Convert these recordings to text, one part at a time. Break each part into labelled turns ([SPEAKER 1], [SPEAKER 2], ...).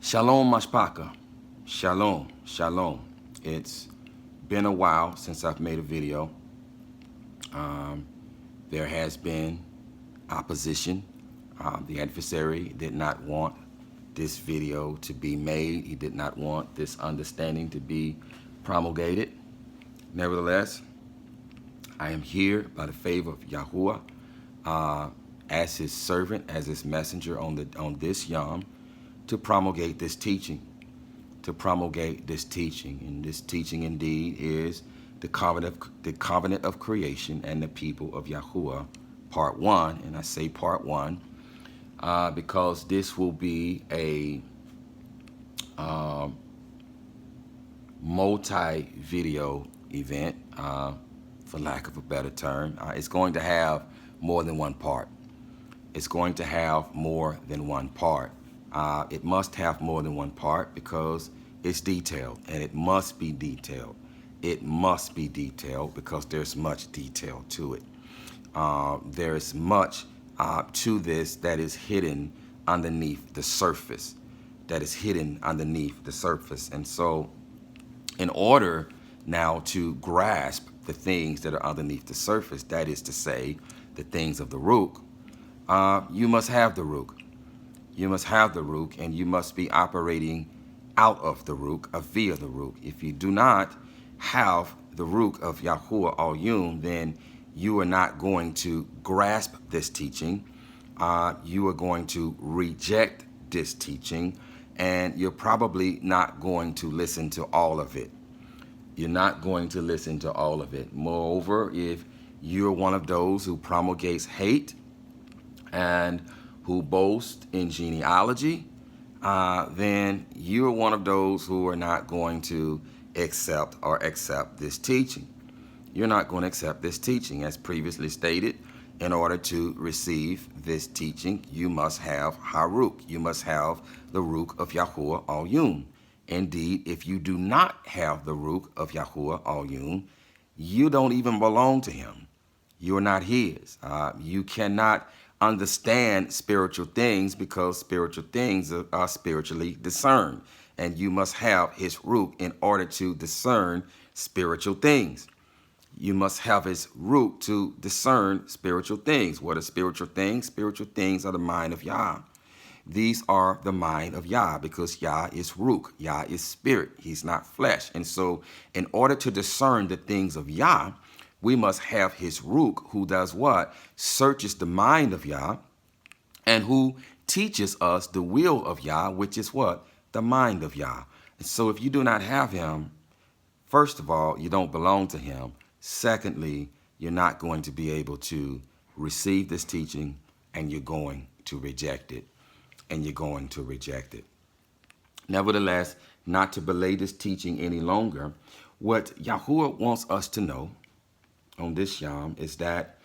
[SPEAKER 1] Shalom, Mashpaka. Shalom, shalom. It's been a while since I've made a video. There has been opposition. The adversary did not want this video to be made. He did not want this understanding to be promulgated. Nevertheless, I am here by the favor of Yahuwah as his servant, as his messenger on this Yom to promulgate this teaching. And this teaching indeed is the covenant of creation and the people of Yahuwah, part 1. And I say part 1 because this will be a multi-video event, for lack of a better term. It's going to have more than one part. It's going to have more than one part. It must have more than one part because it's detailed, and it must be detailed. It must be detailed because there's much detail to it. There's much to this that is hidden underneath the surface. And so in order now to grasp the things that are underneath the surface, that is to say, the things of the Ruach, you must have the Ruach. You must have the Ruach, and you must be operating out of the Ruach, via the Ruach. If you do not have the Ruach of YAHUAH'S, then you are not going to grasp this teaching. You are going to reject this teaching, and you're probably not going to listen to all of it. You're not going to listen to all of it. Moreover, if you're one of those who promulgates hate and who boast in genealogy, then you're one of those who are not going to accept this teaching. You're not going to accept this teaching. As previously stated, in order to receive this teaching, you must have Haruch. You must have the Ruach of YAHUAH'S. Indeed, if you do not have the Ruach of YAHUAH'S, you don't even belong to him. You are not his. You cannot understand spiritual things because spiritual things are spiritually discerned, and you must have his Ruach in order to discern spiritual things. You must have his Ruach to discern spiritual things. What are spiritual things? Spiritual things are the mind of Yah. These are the mind of Yah because Yah is Ruach. Yah is spirit. He's not flesh. And so in order to discern the things of Yah, we must have his Ruach, who does what? Searches the mind of Yah, and who teaches us the will of Yah, which is what? The mind of Yah. And so if you do not have him, first of all, you don't belong to him. Secondly, you're not going to be able to receive this teaching, and you're going to reject it. Nevertheless, not to belay this teaching any longer, what Yahuwah wants us to know on this Yom is that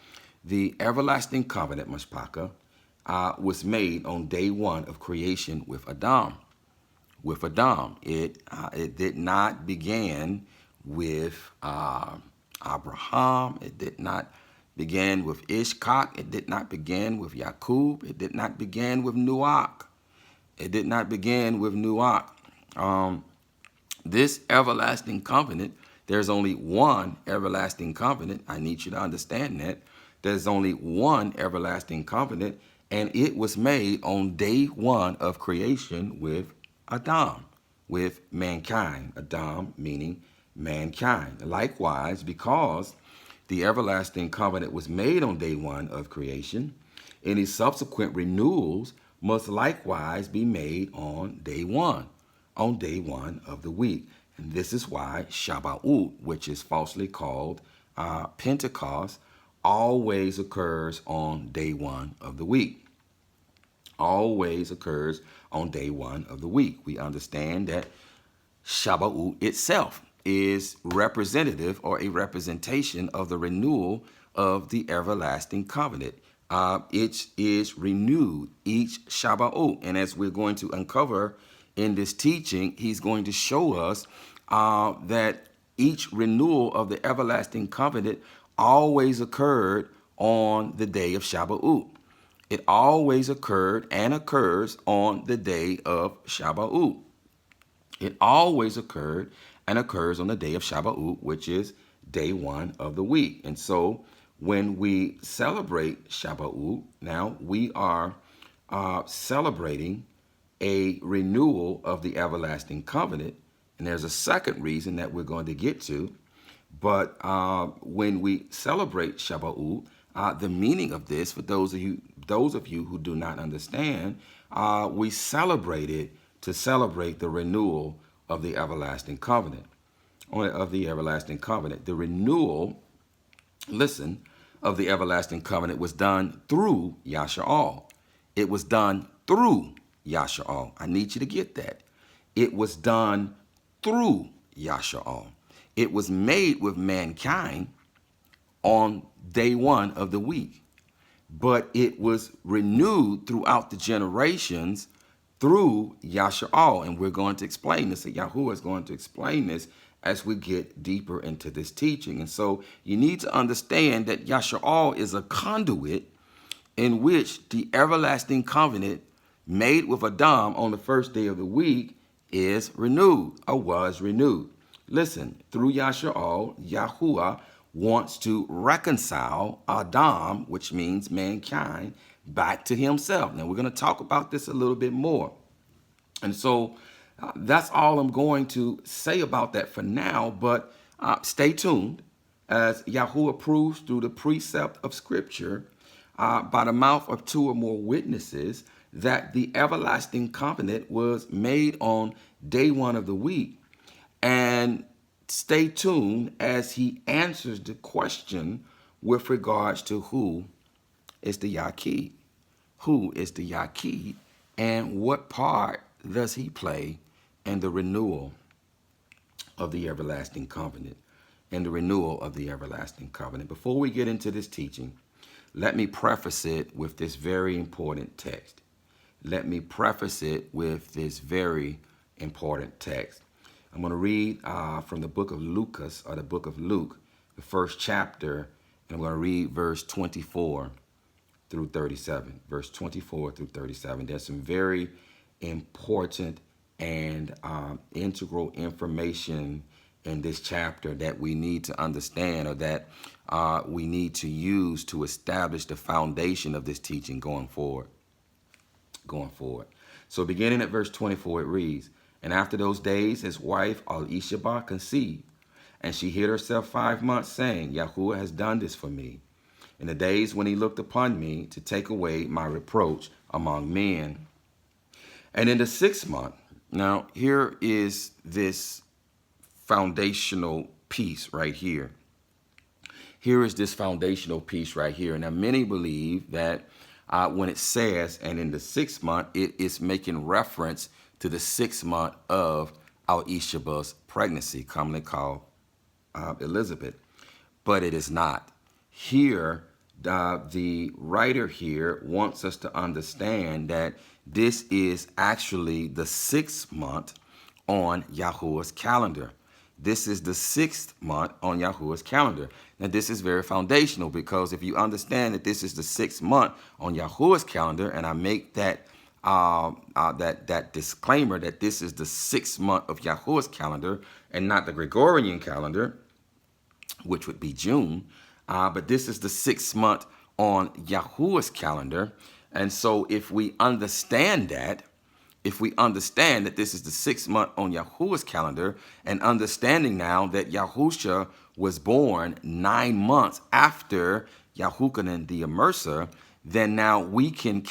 [SPEAKER 1] the everlasting covenant, Mashpaka, was made on day 1 of creation with Adam. It did not begin with Abraham. It did not begin with Ishkak. It did not begin with Yakhyd. It did not begin with Nuach. This everlasting covenant, there's only one everlasting covenant. I need you to understand that. There's only one everlasting covenant, and it was made on day 1 of creation with Adam, with mankind. Adam meaning mankind. Likewise, because the everlasting covenant was made on day 1 of creation, any subsequent renewals must likewise be made on day 1 of the week. And this is why Shabbat, which is falsely called Pentecost, always occurs on day 1 of the week. Always occurs on day 1 of the week. We understand that Shabbat itself is representative or a representation of the renewal of the everlasting covenant. It is renewed each Shabbat. And as we're going to uncover in this teaching, he's going to show us that each renewal of the everlasting covenant always occurred on the day of Shabbat. It always occurred and occurs on the day of Shabbat. It always occurred and occurs on the day of Shabbat, which is day 1 of the week. And so when we celebrate Shabbat, now we are celebrating a renewal of the everlasting covenant. And there's a second reason that we're going to get to. But when we celebrate Shabbat, the meaning of this, for those of you who do not understand, we celebrate it to celebrate the renewal of the everlasting covenant. The renewal, listen, of the everlasting covenant was done through Yasha'al. It was done through Yasha'al. I need you to get that. It was done through Yasha'al. It was made with mankind on day 1 of the week, but it was renewed throughout the generations through Yasha'al. And we're going to explain this, and Yahuwah is going to explain this as we get deeper into this teaching. And so you need to understand that Yasha'al is a conduit in which the everlasting covenant made with Adam on the first day of the week is renewed, or was renewed. Listen, through Yasha'al, Yahuwah wants to reconcile Adam, which means mankind, back to himself. Now, we're going to talk about this a little bit more. And so that's all I'm going to say about that for now, but stay tuned as Yahuwah proves through the precept of Scripture by the mouth of 2 or more witnesses that the everlasting covenant was made on day 1 of the week. And stay tuned as he answers the question with regards to who is the Yakhyd. Who is the Yakhyd, and what part does he play in the renewal of the everlasting covenant? And the renewal of the everlasting covenant. Before we get into this teaching, let me preface it with this very important text. Let me preface it with this very important text. I'm going to read from the book of Lucas, or the book of Luke, the first chapter, and I'm going to read verse 24 through 37. Verse 24 through 37. There's some very important and integral information in this chapter that we need to understand, or that we need to use to establish the foundation of this teaching going forward. So beginning at verse 24, it reads, "And after those days, his wife Al-Ishabah conceived, and she hid herself 5 months, saying, Yahuwah has done this for me, in the days when he looked upon me to take away my reproach among men. And in the 6th month," now here is this foundational piece right here. Here is this foundational piece right here. Now, many believe that when it says, and in the 6th month, it is making reference to the 6th month of Al-Ishabah's pregnancy, commonly called Elizabeth. But it is not. Here, the writer here wants us to understand that this is actually the 6th month on Yahuwah's calendar. This is the 6th month on Yahuwah's calendar. Now, this is very foundational, because if you understand that this is the 6th month on Yahuwah's calendar, and I make that that disclaimer that this is the 6th month of Yahuwah's calendar and not the Gregorian calendar, which would be June, but this is the 6th month on Yahuwah's calendar. And so if we understand that, this is the 6th month on Yahuwah's calendar, and understanding now that Yahusha was born 9 months after Yahuchanan the Immerser, then now we can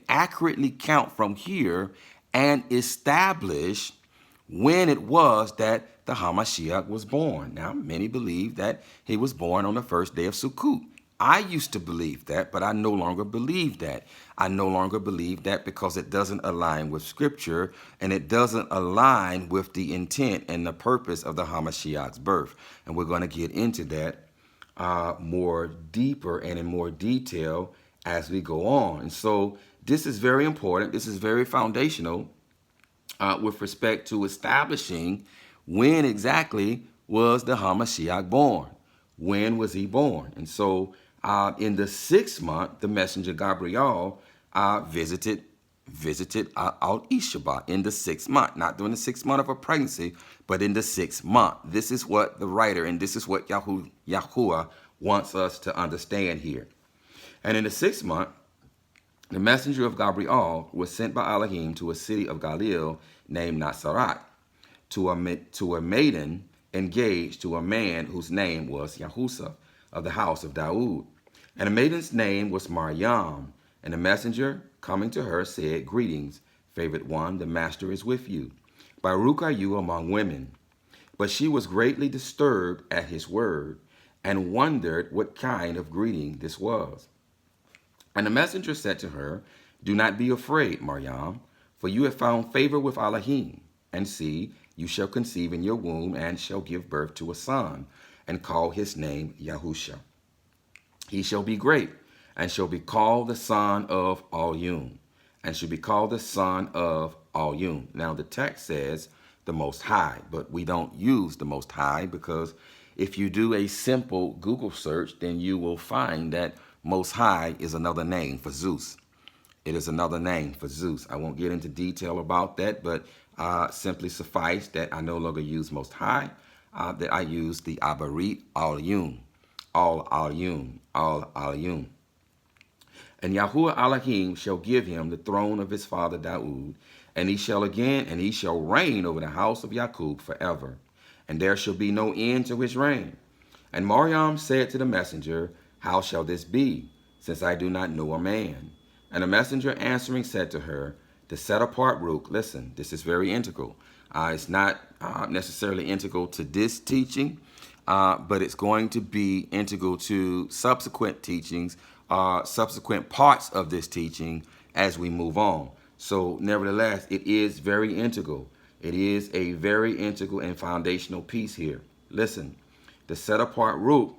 [SPEAKER 1] accurately count from here and establish when it was that the Hamashiach was born. Now, many believe that he was born on the first day of Sukkot. I used to believe that, but I no longer believe that. I no longer believe that because it doesn't align with Scripture, and it doesn't align with the intent and the purpose of the Hamashiach's birth. And we're going to get into that more deeper and in more detail as we go on. And so this is very important. This is very foundational with respect to establishing when exactly was the Hamashiach born. When was he born? And so In the 6th month, the messenger Gabriel visited Al-Ishaba in the 6th month, not during the 6th month of her pregnancy, but in the 6th month. This is what the writer, and this is what Yahuwah wants us to understand here. And in the 6th month, the messenger of Gabriel was sent by Elohim to a city of Galil named Nasarat, to a maiden engaged to a man whose name was Yahusa of the house of Daud. And the maiden's name was Maryam. And the messenger, coming to her, said, "Greetings, favored one, the master is with you. Baruch are you among women." But she was greatly disturbed at his word, and wondered what kind of greeting this was. And the messenger said to her, "Do not be afraid, Maryam, for you have found favor with Elohim. And see, you shall conceive in your womb, and shall give birth to a son, and call his name Yahusha. He shall be great, and shall be called the son of Al-Yun, and shall be called the son of Al-Yun." Now the text says the Most High, but we don't use the Most High, because if you do a simple Google search, then you will find that Most High is another name for Zeus. It is another name for Zeus. I won't get into detail about that, but simply suffice that I no longer use Most High, that I use the Abarit Al-Yun, Al-Yun. And Yahuwah Elohim shall give him the throne of his father Daud, and he shall reign over the house of Yaakov forever, and there shall be no end to his reign. And Maryam said to the messenger, "How shall this be, since I do not know a man?" And the messenger answering said to her, "The set apart root," listen, this is very integral. It's not necessarily integral to this teaching, but it's going to be integral to subsequent teachings, subsequent parts of this teaching as we move on. So nevertheless, it is very integral. It is a very integral and foundational piece here. Listen, the set apart root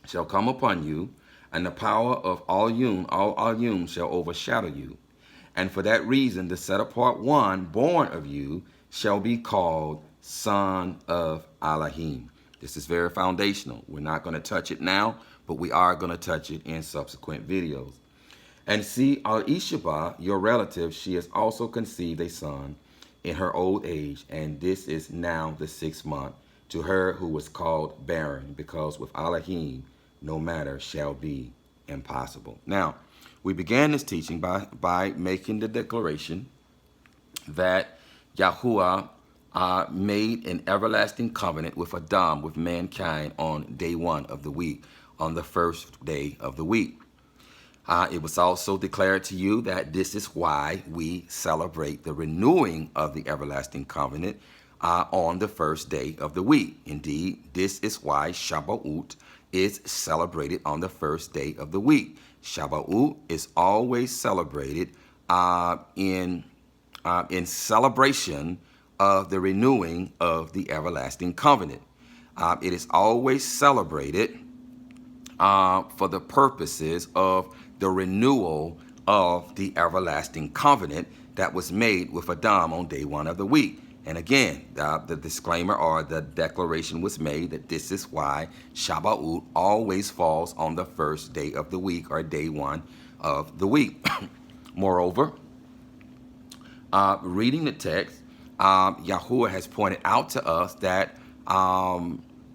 [SPEAKER 1] shall come upon you, and the power of Al-Yun shall overshadow you. And for that reason, the set apart one born of you shall be called Son of Elohim. This is very foundational. We're not going to touch it now, but we are going to touch it in subsequent videos. And see, Al-Ishaba, your relative, she has also conceived a son in her old age, and this is now the 6th month to her who was called barren, because with Elohim no matter shall be impossible. Now, we began this teaching by making the declaration that Yahuwah made an everlasting covenant with Adam, with mankind, on day 1 of the week, on the 1st day of the week. It was also declared to you that this is why we celebrate the renewing of the everlasting covenant on the 1st day of the week. Indeed, this is why Shavuot is celebrated on the 1st day of the week. Shavuot is always celebrated in celebration of the renewing of the everlasting covenant. It is always celebrated for the purposes of the renewal of the everlasting covenant that was made with Adam on day 1 of the week. And again, the disclaimer or the declaration was made that this is why Shavuot always falls on the 1st day of the week, or day 1 of the week. Moreover, reading the text, Yahuwah has pointed out to us that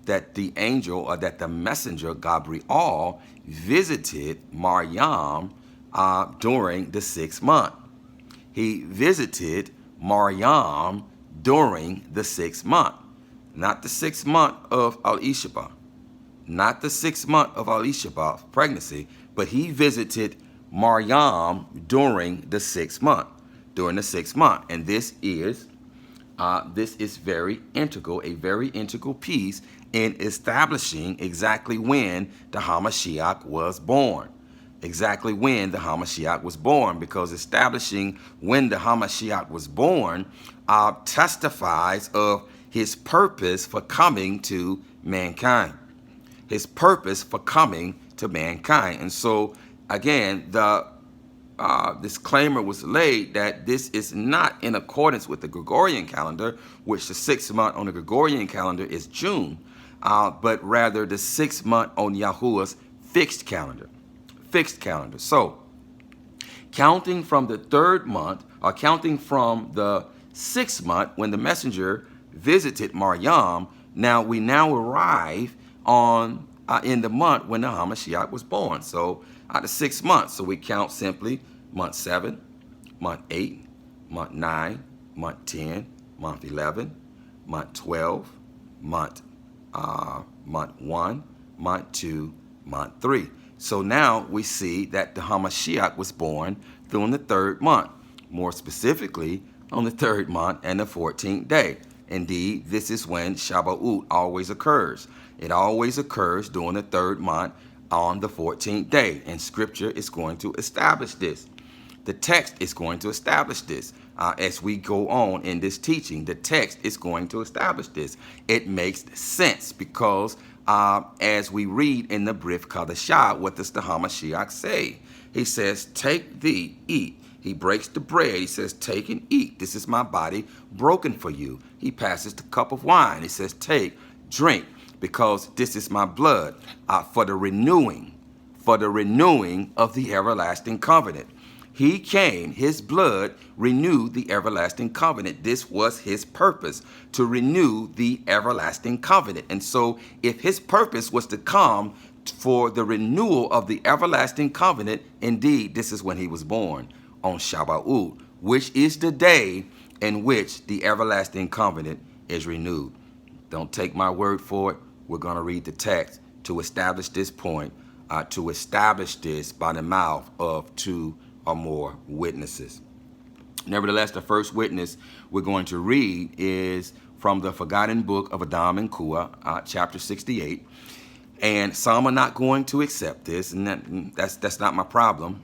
[SPEAKER 1] that the angel, or that the messenger Gabriel, visited Maryam during the 6th month. He visited Maryam during the 6th month, not the 6th month of Al-Ishaba, not the 6th month of Al-Ishaba's pregnancy, but he visited Maryam during the 6th month, and this is very integral, a very integral piece in establishing exactly when the Hamashiach was born. Exactly when the Hamashiach was born, because establishing when the Hamashiach was born testifies of his purpose for coming to mankind. His purpose for coming to mankind. And so, again, the disclaimer was laid that this is not in accordance with the Gregorian calendar, which the 6th month on the Gregorian calendar is June, but rather the 6th month on Yahuwah's fixed calendar. Fixed calendar. So, counting from the 3rd month, or counting from the 6th month when the messenger visited Maryam, we now arrive on in the month when the HaMashiach was born. So the 6th month. So we count simply month 7, month 8, month 9, month 10, month 11, month 12, month 1, month 2, month 3. So now we see that the HaMashiach was born during the 3rd month, more specifically on the 3rd month and the 14th day. Indeed, this is when Shavuot always occurs. It always occurs during the 3rd month on the 14th day, and Scripture is going to establish this. The text is going to establish this. As we go on in this teaching, the text is going to establish this. It makes sense because as we read in the Brith Kadashah, what does the HaMashiach say? He says, take thee, eat. He breaks the bread. He says, take and eat. This is my body broken for you. He passes the cup of wine. He says, take, drink, because this is my blood for the renewing of the everlasting covenant. He came, his blood renewed the everlasting covenant. This was his purpose, to renew the everlasting covenant. And so if his purpose was to come for the renewal of the everlasting covenant, indeed, this is when he was born, on Shavuot, which is the day in which the everlasting covenant is renewed. Don't take my word for it. We're going to read the text to establish this point, to establish this by the mouth of 2 or more witnesses. Nevertheless, the first witness we're going to read is from the forgotten book of Adam and Kuah, chapter 68. And some are not going to accept this, and that's not my problem.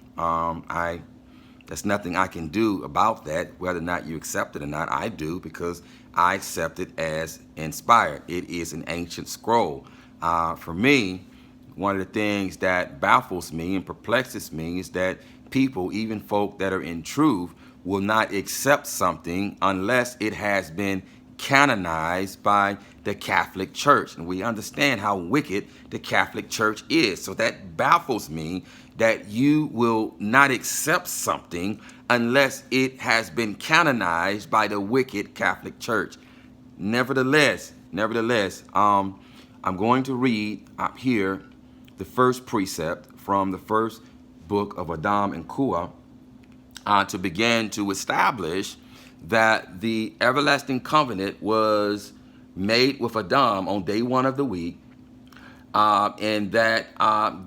[SPEAKER 1] There's nothing I can do about that, whether or not you accept it or not. I do, because I accept it as inspired. It is an ancient scroll. For me, one of the things that baffles me and perplexes me is that people, even folk that are in truth, will not accept something unless it has been canonized by the Catholic Church. And we understand how wicked the Catholic Church is. So that baffles me, that you will not accept something unless it has been canonized by the wicked Catholic Church. Nevertheless, I'm going to read up here the first precept from the first book of Adam and Kuah to begin to establish that the everlasting covenant was made with Adam on day 1 of the week, and that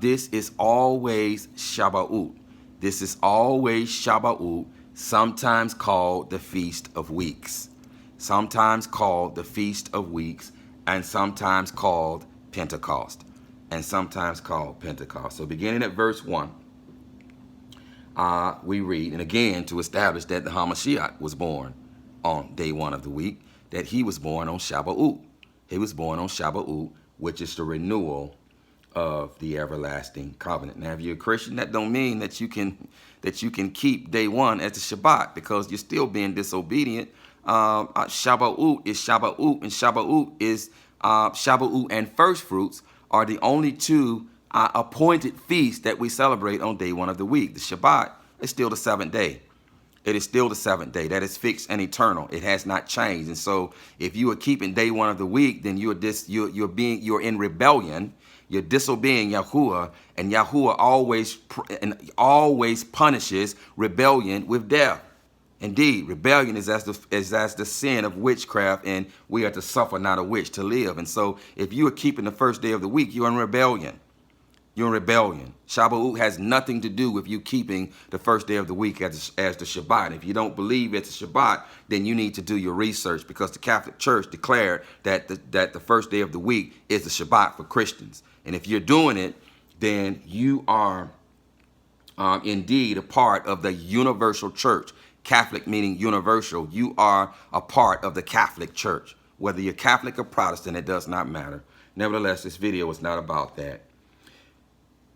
[SPEAKER 1] this is always Shavuot. This is always Shavuot, sometimes called the Feast of Weeks, sometimes called the Feast of Weeks, and sometimes called Pentecost, So beginning at verse 1, we read, and again, to establish that the HaMashiach was born on day 1 of the week, that he was born on Shavuot. He was born on Shavuot, which is the renewal of the everlasting covenant. Now, if you're a Christian, that don't mean that you can keep day 1 as the Shabbat, because you're still being disobedient. Shavuot is Shavuot, and Shavuot is Shavuot and first fruits are the only 2 appointed feasts that we celebrate on day 1 of the week. The Shabbat is still the 7th day. It is still the 7th day. That is fixed and eternal. It has not changed. And so if you are keeping day 1 of the week, then you're in rebellion. You're disobeying Yahuwah, and Yahuwah always punishes rebellion with death. Indeed, rebellion is as the sin of witchcraft, and we are to suffer, not a witch, to live. And so if you are keeping the first day of the week, you're in rebellion. You're in rebellion. Shavuot has nothing to do with you keeping the first day of the week as the Shabbat. If you don't believe it's a Shabbat, then you need to do your research, because the Catholic Church declared that the first day of the week is the Shabbat for Christians. And if you're doing it, then you are indeed a part of the universal church. Catholic meaning universal. You are a part of the Catholic Church. Whether you're Catholic or Protestant, it does not matter. Nevertheless, this video is not about that.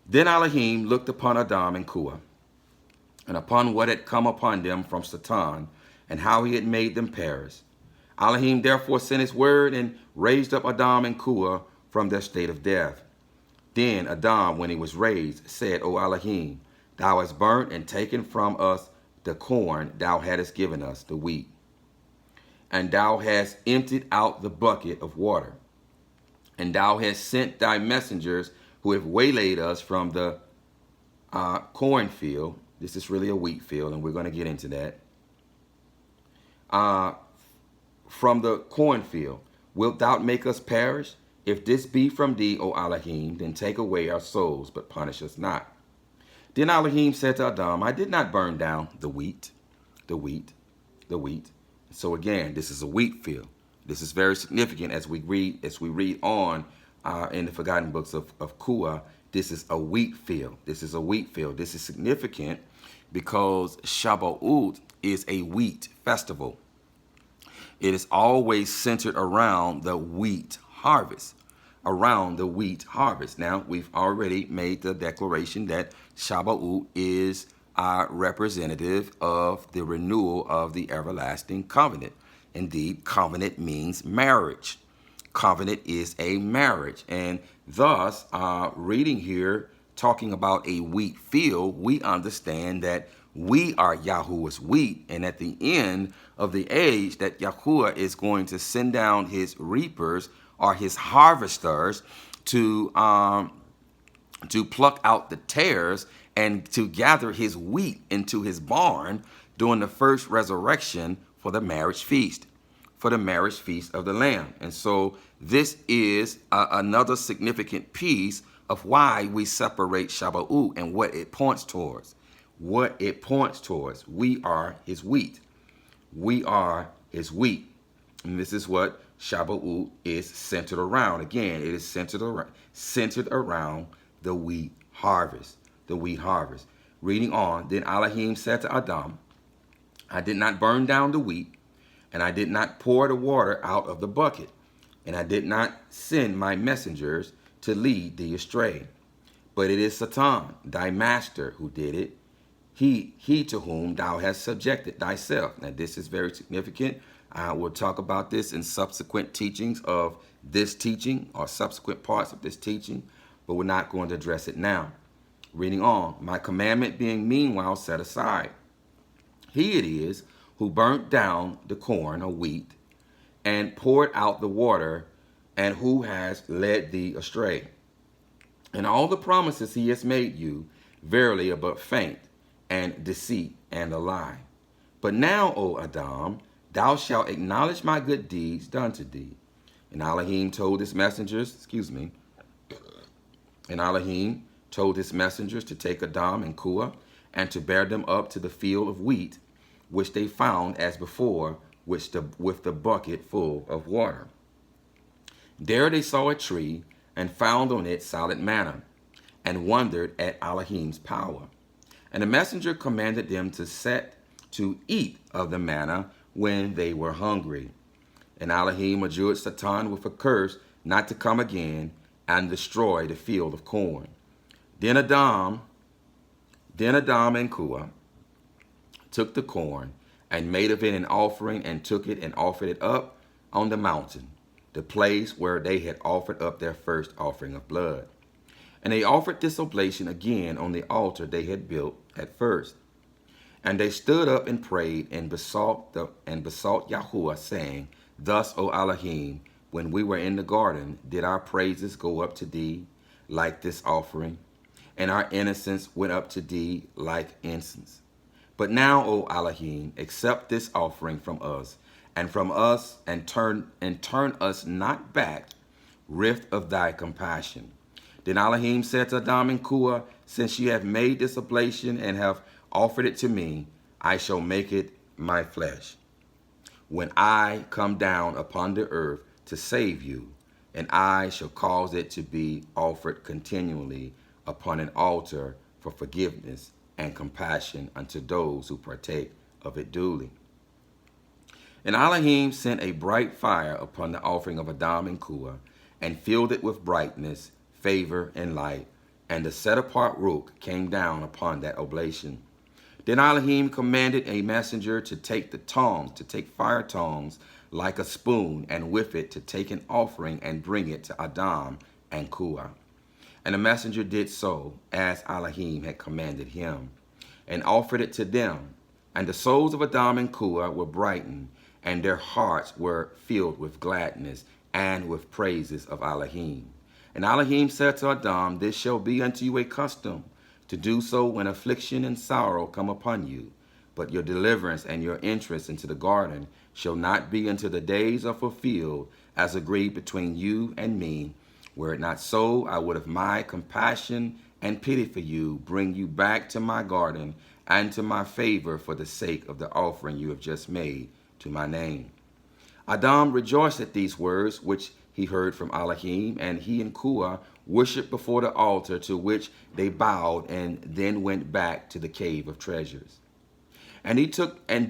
[SPEAKER 1] Then Elohim looked upon Adam and Kuah, and upon what had come upon them from Satan, and how he had made them perish. Elohim therefore sent his word, and raised up Adam and Kuah from their state of death. Then Adam, when he was raised, said, O Elohim, thou hast burnt and taken from us the corn thou hadst given us, the wheat. And thou hast emptied out the bucket of water. And thou hast sent thy messengers who have waylaid us from the cornfield. This is really a wheat field, and we're going to get into that. From the cornfield, wilt thou make us perish? If this be from thee, O Elohim, then take away our souls, but punish us not. Then Elohim said to Adam, I did not burn down the wheat, the wheat, the wheat. So again, this is a wheat field. This is very significant as we read on in the forgotten books of YAHUAH. This is a wheat field. This is a wheat field. This is significant because Shavuot is a wheat festival. It is always centered around the wheat harvest. Around the wheat harvest. Now, we've already made the declaration that Shavuot is representative of the renewal of the everlasting covenant. Indeed, covenant means marriage. Covenant is a marriage. And thus, reading here, talking about a wheat field, we understand that we are YAHUAH'S wheat. And at the end of the age, that YAHUAH is going to send down his reapers or his harvesters to pluck out the tares and to gather his wheat into his barn during the first resurrection for the marriage feast, for the marriage feast of the Lamb. And so this is another significant piece of why we separate Shavuot and what it points towards. What it points towards. We are his wheat. We are his wheat. And this is what Shavuot is centered around. Again, it is centered around the wheat harvest. The wheat harvest. Reading on, then Elohim said to Adam, I did not burn down the wheat, and I did not pour the water out of the bucket, and I did not send my messengers to lead thee astray. But it is Satan, thy master, who did it, he to whom thou hast subjected thyself. Now this is very significant. We'll talk about this in subsequent teachings of this teaching or subsequent parts of this teaching, but we're not going to address it now. Reading on, my commandment being meanwhile set aside. He it is who burnt down the corn or wheat and poured out the water, and who has led thee astray. And all the promises he has made you, verily are but feint, and deceit, and a lie. But now, O Adam, thou shalt acknowledge my good deeds done to thee. And Elohim told his messengers, and Elohim told his messengers to take Adam and Kuah, and to bear them up to the field of wheat, which they found as before, with the bucket full of water. There they saw a tree, and found on it solid manna, and wondered at Elohim's power. And the messenger commanded them to eat of the manna when they were hungry. And Elohim adjured Satan with a curse not to come again and destroy the field of corn. Then Adam and Kuah took the corn and made of it an offering, and took it and offered it up on the mountain, the place where they had offered up their first offering of blood. And they offered this oblation again on the altar they had built at first. And they stood up and prayed and besought YAHUAH, saying, Thus, O Elohim, when we were in the garden, did our praises go up to thee like this offering, and our innocence went up to thee like incense. But now, O Elohim, accept this offering from us, and turn us not back, rift of thy compassion. Then Elohim said to Adam and Kuah, Since ye have made this oblation and have offered it to me, I shall make it my flesh, when I come down upon the earth to save you, and I shall cause it to be offered continually upon an altar for forgiveness and compassion unto those who partake of it duly. And Elohim sent a bright fire upon the offering of Adam and Kuah, and filled it with brightness, favor, and light, and the set-apart rook came down upon that oblation. Then Elohim commanded a messenger to take fire tongs like a spoon, and with it to take an offering and bring it to Adam and Kuah. And the messenger did so, as Elohim had commanded him, and offered it to them. And the souls of Adam and Kua were brightened, and their hearts were filled with gladness and with praises of Elohim. And Elohim said to Adam, this shall be unto you a custom, to do so when affliction and sorrow come upon you. But your deliverance and your entrance into the garden shall not be until the days are fulfilled, as agreed between you and me. Were it not so, I would of my compassion and pity for you bring you back to my garden and to my favor for the sake of the offering you have just made to my name. Adam rejoiced at these words which he heard from Elohim, and he and Kua worshipped before the altar, to which they bowed, and then went back to the cave of treasures. And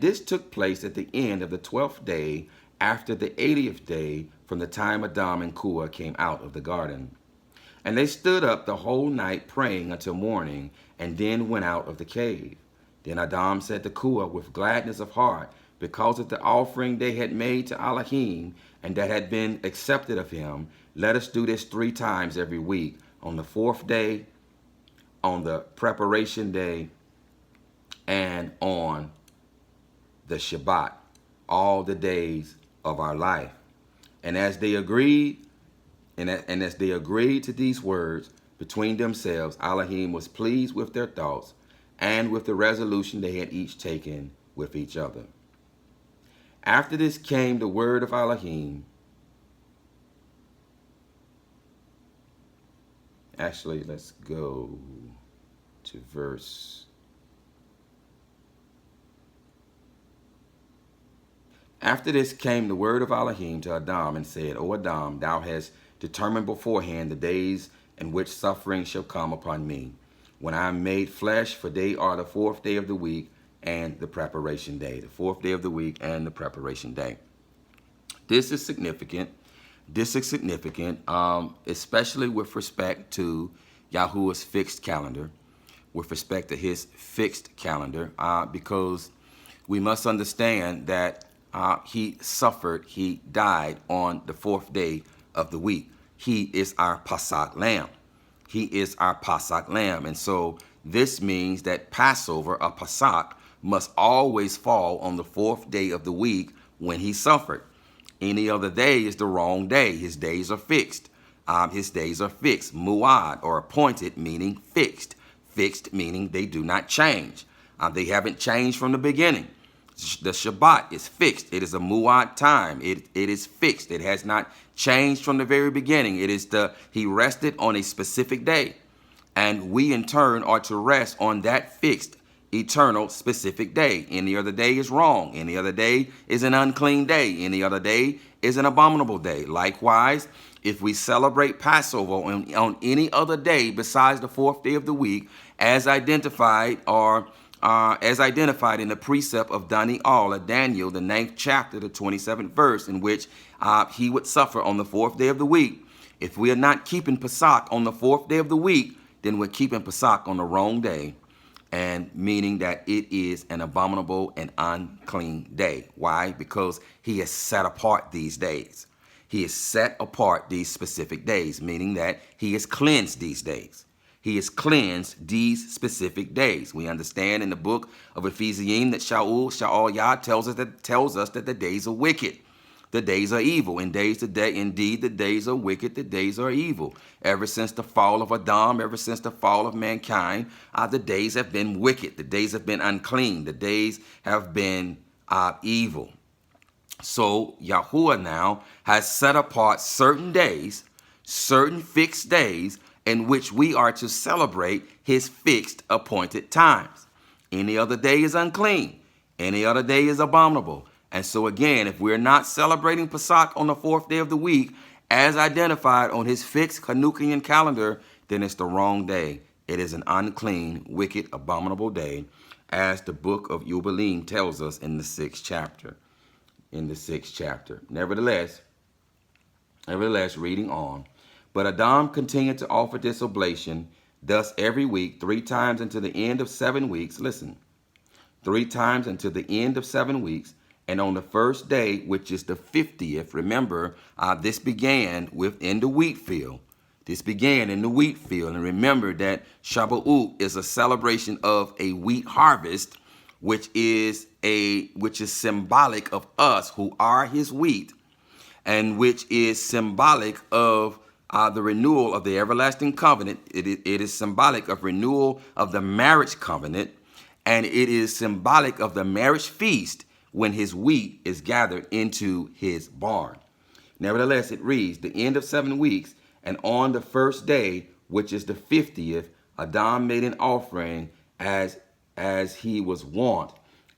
[SPEAKER 1] this took place at the end of the 12th day, after the 80th day from the time Adam and Kua came out of the garden. And they stood up the whole night praying until morning, and then went out of the cave. Then Adam said to Kua with gladness of heart, because of the offering they had made to Elohim, and that had been accepted of him, let us do this 3 times every week, on the 4th day, on the preparation day, and on the Shabbat, all the days of our life. And as they agreed, as they agreed to these words between themselves, Elohim was pleased with their thoughts and with the resolution they had each taken with each other. After this came the word of Elohim. Actually, let's go to verse. After this came the word of Elohim to Adam and said, O Adam, thou hast determined beforehand the days in which suffering shall come upon me, when I am made flesh, for they are the 4th day of the week and the preparation day. The 4th day of the week and the preparation day. This is significant. This is significant, especially with respect to Yahuwah's fixed calendar, with respect to his fixed calendar, because we must understand that he suffered, he died on the 4th day of the week. He is our Pasach lamb. He is our Pasach lamb. And so this means that Passover, a Pasach, must always fall on the 4th day of the week when he suffered. Any other day is the wrong day. His days are fixed. His days are fixed. Muad, or appointed, meaning fixed. Fixed meaning they do not change. They haven't changed from the beginning. The Shabbat is fixed. It is a muad time. It is fixed. It has not changed from the very beginning. It is he rested on a specific day. And we in turn are to rest on that fixed, eternal, specific day. Any other day is wrong. Any other day is an unclean day. Any other day is an abominable day. Likewise, if we celebrate Passover on any other day besides the 4th day of the week, as identified in the precept of Daniel, the 9th chapter, the 27th verse, in which he would suffer on the 4th day of the week. If we are not keeping Pesach on the 4th day of the week, then we're keeping Pesach on the wrong day, and meaning that it is an abominable and unclean day. Why? Because he has set apart these days. He has set apart these specific days, meaning that he has cleansed these days. He has cleansed these specific days. We understand in the book of Ephesians that YAHUAH'S tells us that the days are wicked. The days are evil. Indeed, the days are wicked. The days are evil. Ever since the fall of Adam, ever since the fall of mankind, the days have been wicked. The days have been unclean. The days have been evil. So YAHUAH now has set apart certain days, certain fixed days, in which we are to celebrate his fixed appointed times. Any other day is unclean. Any other day is abominable. And so again, if we're not celebrating Pesach on the 4th day of the week, as identified on his fixed Hanukkah calendar, then it's the wrong day. It is an unclean, wicked, abominable day, as the book of Yubalim tells us in the 6th chapter. Nevertheless, reading on. But Adam continued to offer this oblation, thus every week, 3 times until the end of 7 weeks. Listen, 3 times until the end of 7 weeks. And on the first day, which is the 50th, remember, this began within the wheat field. This began in the wheat field. And remember that Shavuot is a celebration of a wheat harvest, which is symbolic of us who are his wheat, and which is symbolic of the renewal of the everlasting covenant. It is symbolic of renewal of the marriage covenant, and it is symbolic of the marriage feast when his wheat is gathered into his barn. Nevertheless, it reads, the end of 7 weeks, and on the first day, which is the 50th, Adam made an offering as he was wont,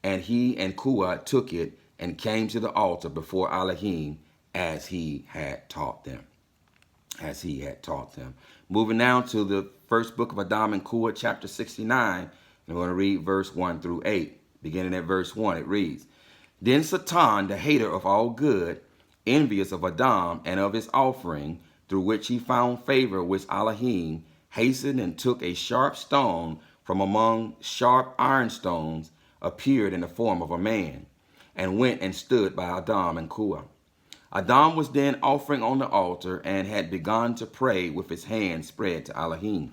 [SPEAKER 1] and he and Kua took it and came to the altar before Elohim as he had taught them. As he had taught them. Moving now to the first book of Adam and Kua, chapter 69, and we're going to read verse 1 through 8. Beginning at verse 1, it reads, Then Satan, the hater of all good, envious of Adam and of his offering, through which he found favor with Elohim, hastened and took a sharp stone from among sharp ironstones, appeared in the form of a man, and went and stood by Adam and Kua. Adam was then offering on the altar and had begun to pray with his hands spread to Elohim.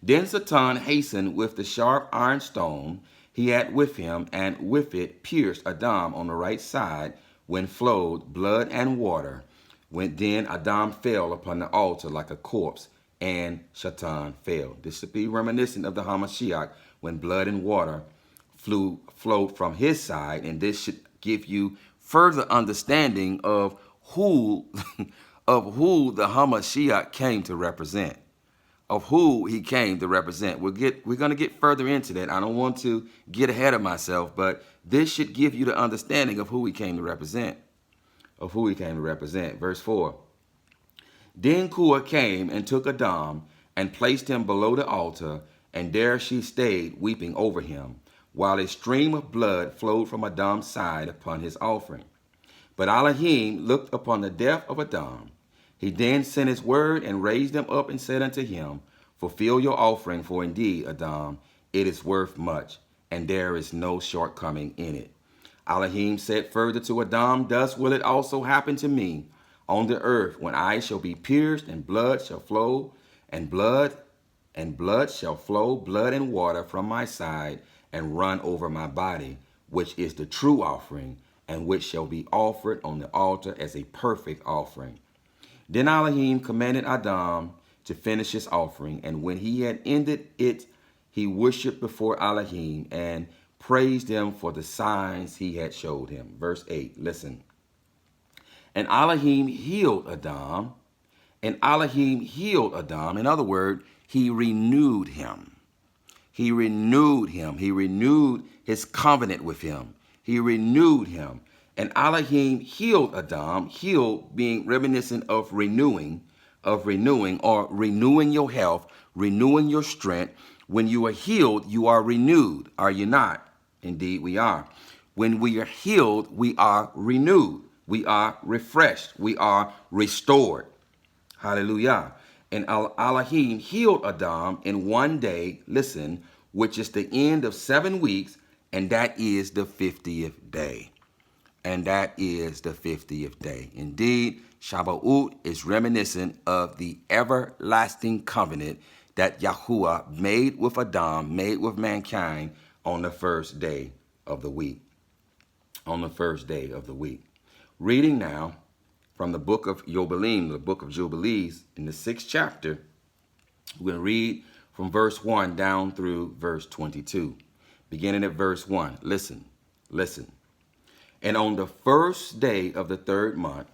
[SPEAKER 1] Then Satan hastened with the sharp iron stone he had with him, and with it pierced Adam on the right side, when flowed blood and water. Then Adam fell upon the altar like a corpse, and Satan fell. This should be reminiscent of the Hamashiach, when blood and water flowed from his side, and this should give you further understanding of who the Hamashiach came to represent, of who he came to represent. We're going to get further into that. I don't want to get ahead of myself, but this should give you the understanding of who he came to represent, Verse 4. Then Kua came and took Adam and placed him below the altar, and there she stayed weeping over him, while a stream of blood flowed from Adam's side upon his offering. But Elohim looked upon the death of Adam. He then sent his word and raised him up and said unto him, Fulfill your offering, for indeed, Adam, it is worth much, and there is no shortcoming in it. Elohim said further to Adam, Thus will it also happen to me on the earth, when I shall be pierced, and blood shall flow, and blood shall flow, blood and water from my side, and run over my body, which is the true offering, and which shall be offered on the altar as a perfect offering. Then Elohim commanded Adam to finish his offering, and when he had ended it, he worshipped before Elohim and praised him for the signs he had showed him. Verse 8, listen. And Elohim healed Adam. In other words, he renewed him. He renewed his covenant with him. He renewed him. And Elohim healed Adam, healed being reminiscent of renewing, or renewing your health, renewing your strength. When you are healed, you are renewed, are you not? Indeed, we are. When we are healed, we are renewed. We are refreshed. We are restored. Hallelujah. And Elohim healed Adam in one day, listen, which is the end of 7 weeks, and that is the 50th day. Indeed, Shavuot is reminiscent of the everlasting covenant that Yahuwah made with Adam, made with mankind on the first day of the week. Reading now from the book of Yobelim, the book of Jubilees, in the 6th chapter, we're going to read from verse 1 down through verse 22. Beginning at verse 1. Listen. And on the first day of the third month,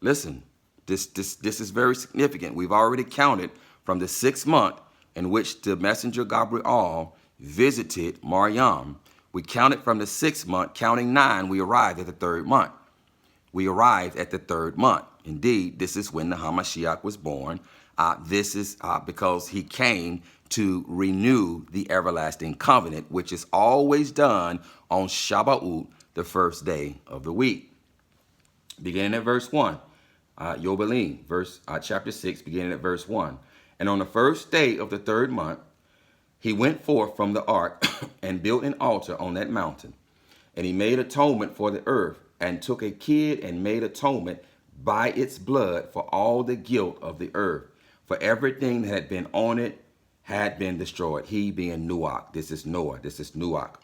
[SPEAKER 1] listen, this is very significant. We've already counted from the 6th month in which the messenger Gabriel visited Maryam. We counted from the 6th month, counting 9, we arrived at the 3rd month. Indeed, this is when the Hamashiach was born. This is because he came to renew the everlasting covenant, which is always done on Shavuot, the first day of the week. Beginning at verse 1, Yobelim, chapter 6, beginning at verse 1. And on the first day of the 3rd month, he went forth from the ark and built an altar on that mountain. And he made atonement for the earth and took a kid and made atonement by its blood for all the guilt of the earth. For everything that had been on it had been destroyed. He being Noach. This is Noah. This is Noach.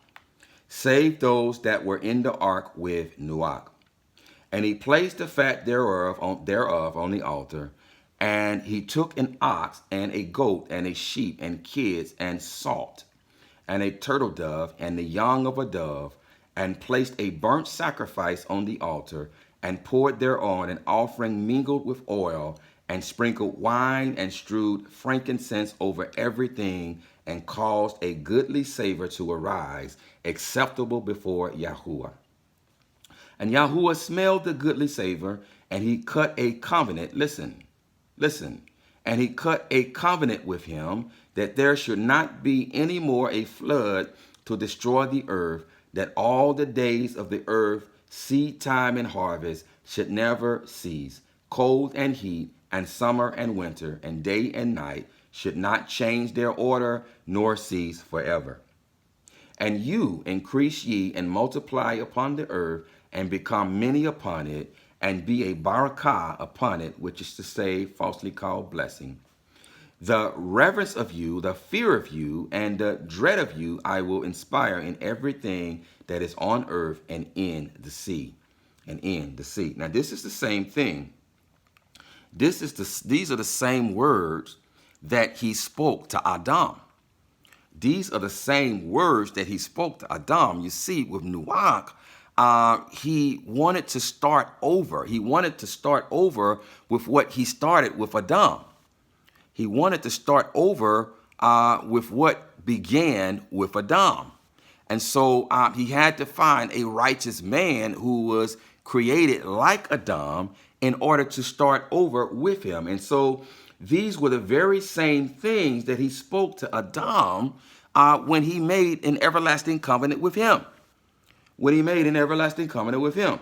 [SPEAKER 1] Save those that were in the ark with Noach. And he placed the fat thereof on the altar. And he took an ox and a goat and a sheep and kids and salt and a turtle dove and the young of a dove, and placed a burnt sacrifice on the altar, and poured thereon an offering mingled with oil, and sprinkled wine, and strewed frankincense over everything, and caused a goodly savor to arise, acceptable before Yahuwah. And Yahuwah smelled the goodly savor, and he cut a covenant. Listen. And he cut a covenant with him, that there should not be any more a flood to destroy the earth, that all the days of the earth, seed time and harvest, should never cease. Cold and heat, and summer and winter, and day and night, should not change their order, nor cease forever. And you increase ye and multiply upon the earth, and become many upon it, and be a barakah upon it, which is to say, falsely called blessing. The reverence of you, the fear of you, and the dread of you I will inspire in everything that is on earth and in the sea. And in the sea. Now this is the same thing. These are the same words that he spoke to Adam. These are the same words that he spoke to Adam. You see, with Noach, he wanted to start over. He wanted to start over with what he started with Adam. He wanted to start over with what began with Adam. And so he had to find a righteous man who was created like Adam in order to start over with him. And so these were the very same things that he spoke to Adam when he made an everlasting covenant with him. When he made an everlasting covenant with him.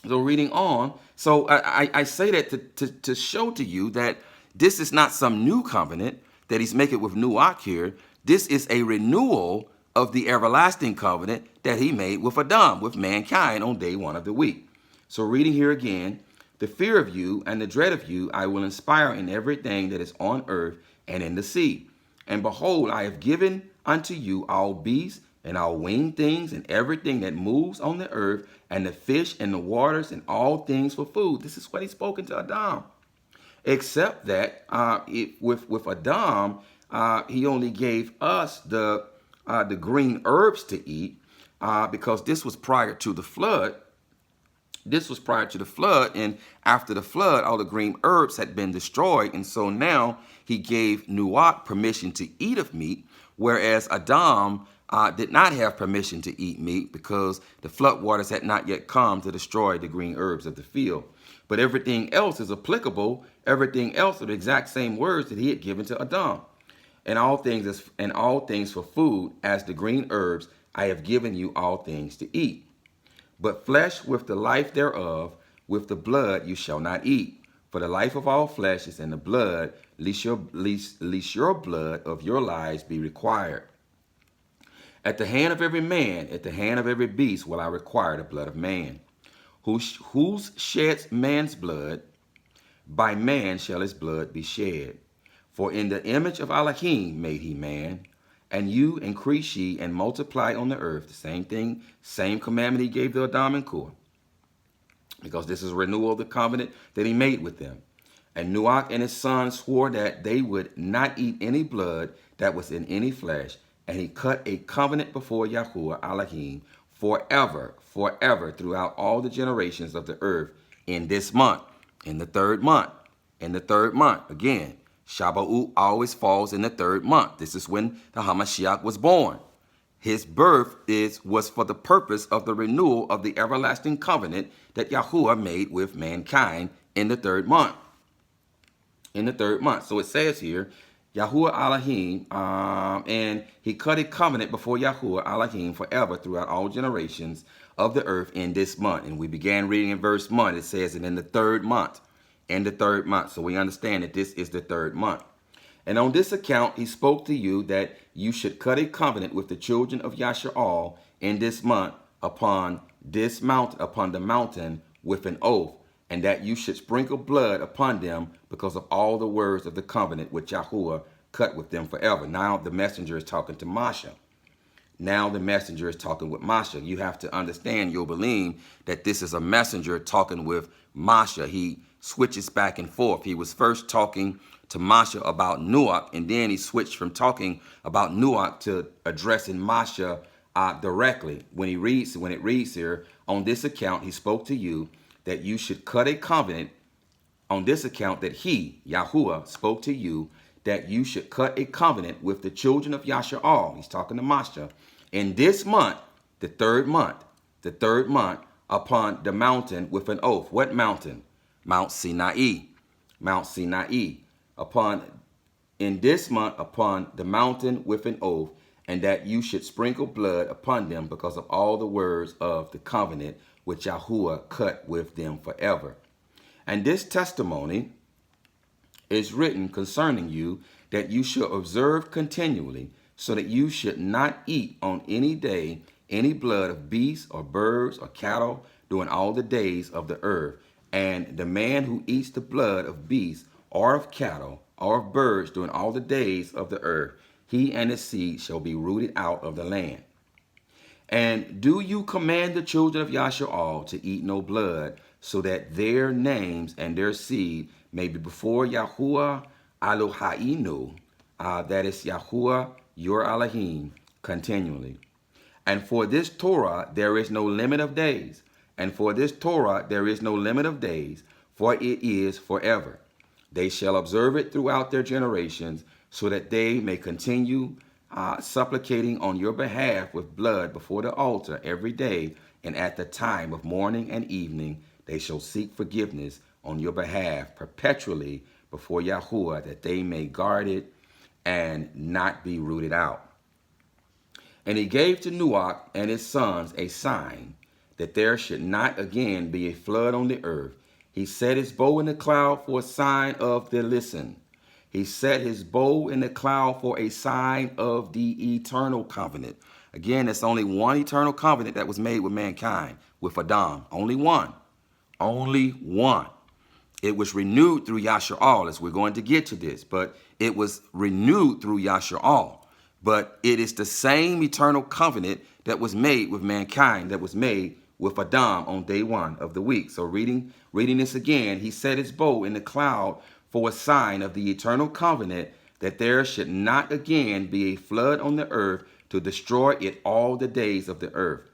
[SPEAKER 1] So reading on, so I say that to show to you that this is not some new covenant that he's making with Noach here. This is a renewal of the everlasting covenant that he made with Adam, with mankind on day one of the week. So reading here again, the fear of you and the dread of you I will inspire in everything that is on earth and in the sea. And behold, I have given unto you all beasts and all winged things and everything that moves on the earth, and the fish and the waters and all things for food. This is what he's spoken to Adam. Except that with Adam, he only gave us the green herbs to eat because this was prior to the flood. This was prior to the flood, and after the flood, all the green herbs had been destroyed, and so now he gave Noach permission to eat of meat, whereas Adam did not have permission to eat meat because the flood waters had not yet come to destroy the green herbs of the field. But everything else is applicable. Everything else are the exact same words that he had given to Adam. And all things for food, as the green herbs, I have given you all things to eat. But flesh with the life thereof, with the blood you shall not eat. For the life of all flesh is in the blood, lest your blood of your lives be required. At the hand of every man, at the hand of every beast will I require the blood of man. Whose sheds man's blood, by man shall his blood be shed. For in the image of Elohim made he man, and you increase ye and multiply on the earth. The same thing, same commandment he gave to Adam and Korah. Because this is a renewal of the covenant that he made with them. And Noach and his sons swore that they would not eat any blood that was in any flesh. And he cut a covenant before Yahuwah Elohim forever throughout all the generations of the earth in this month, in the third month, Again, Shabba'ut always falls in the third month. This is when the Hamashiach was born. His birth was for the purpose of the renewal of the everlasting covenant that Yahuwah made with mankind in the third month. So it says here, Yahuwah Elohim, and he cut a covenant before Yahuwah Elohim forever throughout all generations of the earth in this month. And we began reading in verse 1. It says, and in the third month. So we understand that this is the third month. And on this account, he spoke to you that you should cut a covenant with the children of Yasharal in this month upon dismount upon the mountain with an oath, and that you should sprinkle blood upon them because of all the words of the covenant which Yahuwah cut with them forever. Now the messenger is talking to Masha. Now the messenger is talking with Masha. You have to understand, Yobelim, that this is a messenger talking with Masha. He switches back and forth. He was first talking to Masha about Nuach, and then he switched from talking about Nuach to addressing Masha directly. When it reads here, on this account he spoke to you that you should cut a covenant. On this account that he, Yahuwah, spoke to you that you should cut a covenant with the children of Yasha'al. He's talking to Masha. In this month, the third month, upon the mountain with an oath. What mountain? Mount Sinai. Mount Sinai. In this month, upon the mountain with an oath, and that you should sprinkle blood upon them because of all the words of the covenant which Yahuwah cut with them forever. And this testimony is written concerning you, that you should observe continually, so that you should not eat on any day any blood of beasts or birds or cattle during all the days of the earth. And the man who eats the blood of beasts or of cattle or of birds during all the days of the earth, he and his seed shall be rooted out of the land. And do you command the children of Yasha'al to eat no blood, so that their names and their seed may be before Yahuwah Elohim, that is Yahuwah your Elohim, continually. And for this Torah there is no limit of days. And for this Torah there is no limit of days, for it is forever. They shall observe it throughout their generations, so that they may continue supplicating on your behalf with blood before the altar every day, and at the time of morning and evening they shall seek forgiveness on your behalf perpetually before Yahuwah, that they may guard it and not be rooted out. And he gave to Nuach and his sons a sign, that there should not again be a flood on the earth. He set his bow in the cloud for a sign of the listen. He set his bow in the cloud for a sign of the eternal covenant. Again, there's only one eternal covenant that was made with mankind, with Adam. Only one. Only one. It was renewed through Yasha'al, as we're going to get to this, but it was renewed through Yasha'al. But it is the same eternal covenant that was made with mankind, that was made with Adam on day one of the week. So reading this again, he set his bow in the cloud for a sign of the eternal covenant, that there should not again be a flood on the earth to destroy it all the days of the earth.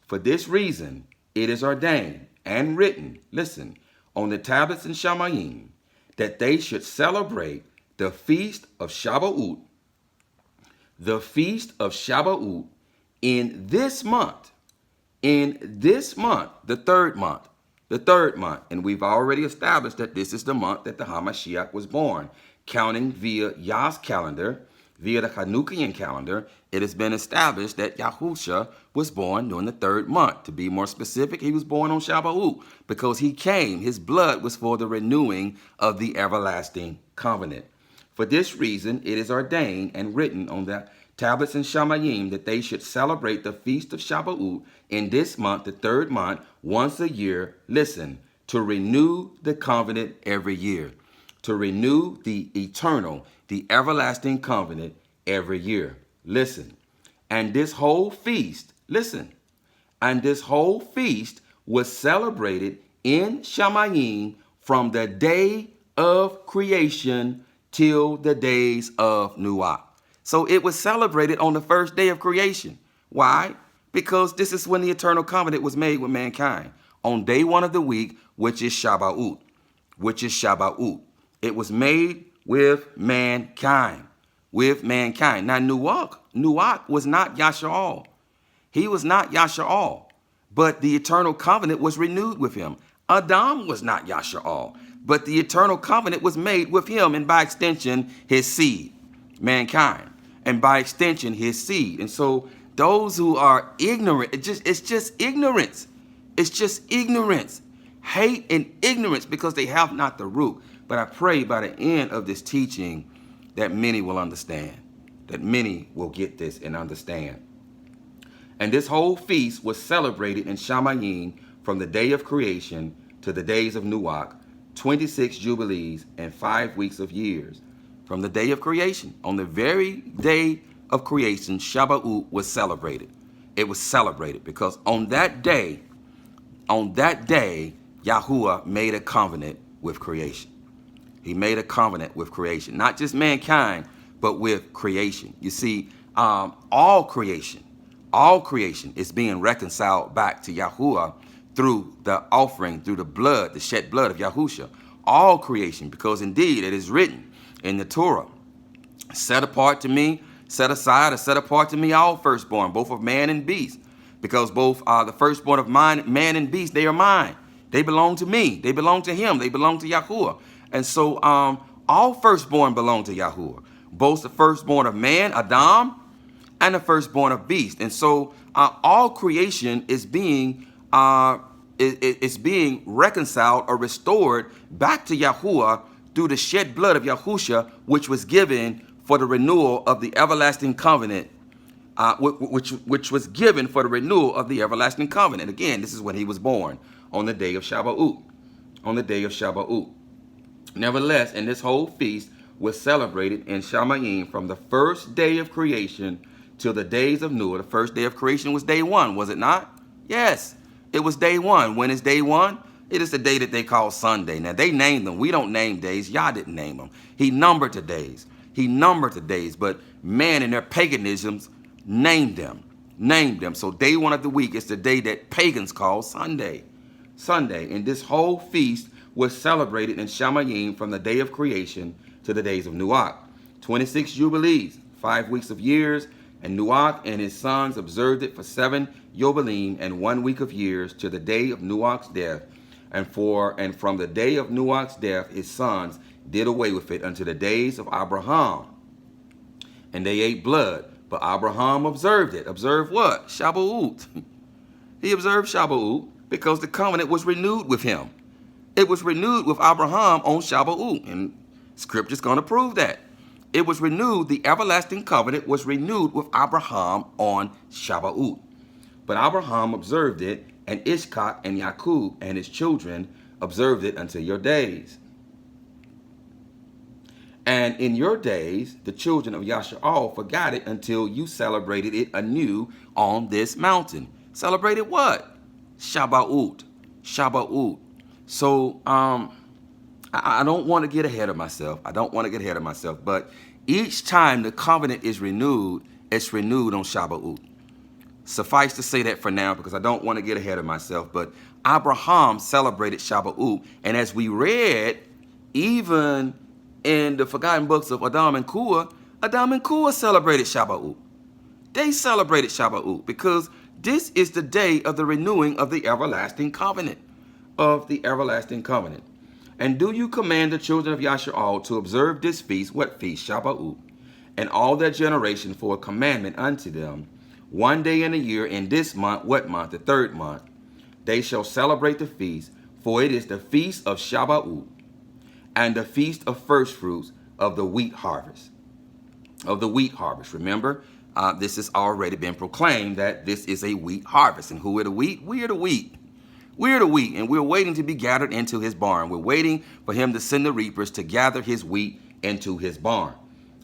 [SPEAKER 1] For this reason, it is ordained and written, listen, on the tablets in Shamayim, that they should celebrate the feast of Shavuot, in this month, the third month. And we've already established that this is the month that the Hamashiach was born. Counting via Yah's calendar, via the Hanukkah calendar, it has been established that Yahusha was born during the third month. To be more specific, he was born on Shavuot because he came. His blood was for the renewing of the everlasting covenant. For this reason, it is ordained and written on the tablets in Shamayim that they should celebrate the feast of Shavuot in this month, the third month, once a year. Listen, to renew the covenant every year. To renew the eternal, the everlasting covenant every year. Listen, and this whole feast, was celebrated in Shamayim from the day of creation till the days of Nuach. So it was celebrated on the first day of creation. Why? Because this is when the eternal covenant was made with mankind. On day one of the week, which is Shavuot. It was made with mankind. Now Nuach was not Yasha'al. He was not Yasha'al. But the eternal covenant was renewed with him. Adam was not Yasha'al. But the eternal covenant was made with him, and by extension, his seed, mankind. And by extension, his seed. And so those who are ignorant, it's just ignorance. It's just ignorance. Hate and ignorance because they have not the root. But I pray by the end of this teaching that many will understand, that many will get this and understand. And this whole feast was celebrated in Shamayim from the day of creation to the days of Nuach, 26 jubilees and 5 weeks of years. From the day of creation, on the very day of creation, Shavuot was celebrated. It was celebrated because on that day, Yahuwah made a covenant with creation. He made a covenant with creation, not just mankind, but with creation. You see, all creation is being reconciled back to Yahuwah through the offering, through the blood, the shed blood of Yahusha. All creation, because indeed it is written in the Torah, set apart to me, set aside or set apart to me all firstborn, both of man and beast, because both the firstborn of man and beast, they are mine. They belong to me. They belong to him. They belong to Yahuwah. And so all firstborn belong to Yahuwah, both the firstborn of man, Adam, and the firstborn of beast. And so all creation is being reconciled or restored back to Yahuwah through the shed blood of Yahusha, which was given for the renewal of the everlasting covenant, which was given for the renewal of the everlasting covenant. Again, this is when he was born, on the day of Shavuot, on the day of Shavuot. Nevertheless, and this whole feast was celebrated in Shamayim from the first day of creation till the days of Noah. The first day of creation was day one, was it not? Yes, it was day one. When is day one? It is the day that they call Sunday. Now, they named them. We don't name days. Yah didn't name them. He numbered the days. He numbered the days, but man in their paganisms named them. So day one of the week is the day that pagans call Sunday. And this whole feast was celebrated in Shamayim from the day of creation to the days of Nuach. 26 jubilees, 5 weeks of years, and Nuach and his sons observed it for 7 Yobelim and 1 week of years to the day of Nuach's death. And from the day of Nuach's death, his sons did away with it unto the days of Abraham. And they ate blood, but Abraham observed it. Observed what? Shavuot. He observed Shavuot because the covenant was renewed with him. It was renewed with Abraham on Shavuot, and Scripture's going to prove that. It was renewed, the everlasting covenant was renewed with Abraham on Shavuot. But Abraham observed it, and Ishak and Yakhyd and his children observed it until your days. And in your days, the children of Yasha'al forgot it until you celebrated it anew on this mountain. Celebrated what? Shavuot. So I don't want to get ahead of myself. But each time the covenant is renewed, it's renewed on Shavuot. Suffice to say that for now, because I don't want to get ahead of myself. But Abraham celebrated Shavuot. And as we read, even in the forgotten books of Adam and Kua celebrated Shavuot. They celebrated Shavuot because this is the day of the renewing of the everlasting covenant. And do you command the children of Yasha'al to observe this feast? What feast? Shavuot. And all their generation for a commandment unto them. 1 day in a year in this month. What month? The 3rd month. They shall celebrate the feast, for it is the feast of Shavuot, and the feast of first fruits of the wheat harvest. Remember, this has already been proclaimed that this is a wheat harvest. And who are the wheat? We are the wheat. And we're waiting to be gathered into his barn. We're waiting for him to send the reapers to gather his wheat into his barn.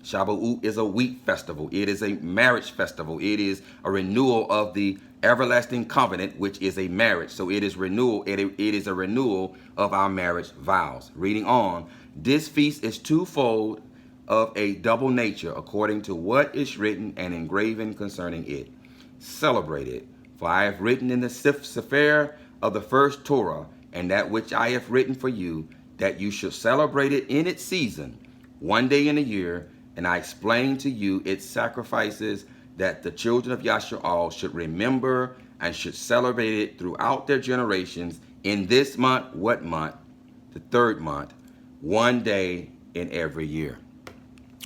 [SPEAKER 1] Shavuot is a wheat festival. It is a marriage festival. It is a renewal of the everlasting covenant, which is a marriage. So it is renewal. It is a renewal of our marriage vows. Reading on, this feast is twofold of a double nature, according to what is written and engraven concerning it. Celebrate it, for I have written in the Sefer of the first Torah, and that which I have written for you, that you should celebrate it in its season, 1 day in a year. And I explain to you its sacrifices, that the children of Yasha'al should remember and should celebrate it throughout their generations in this month. What month? The 3rd month. 1 day in every year.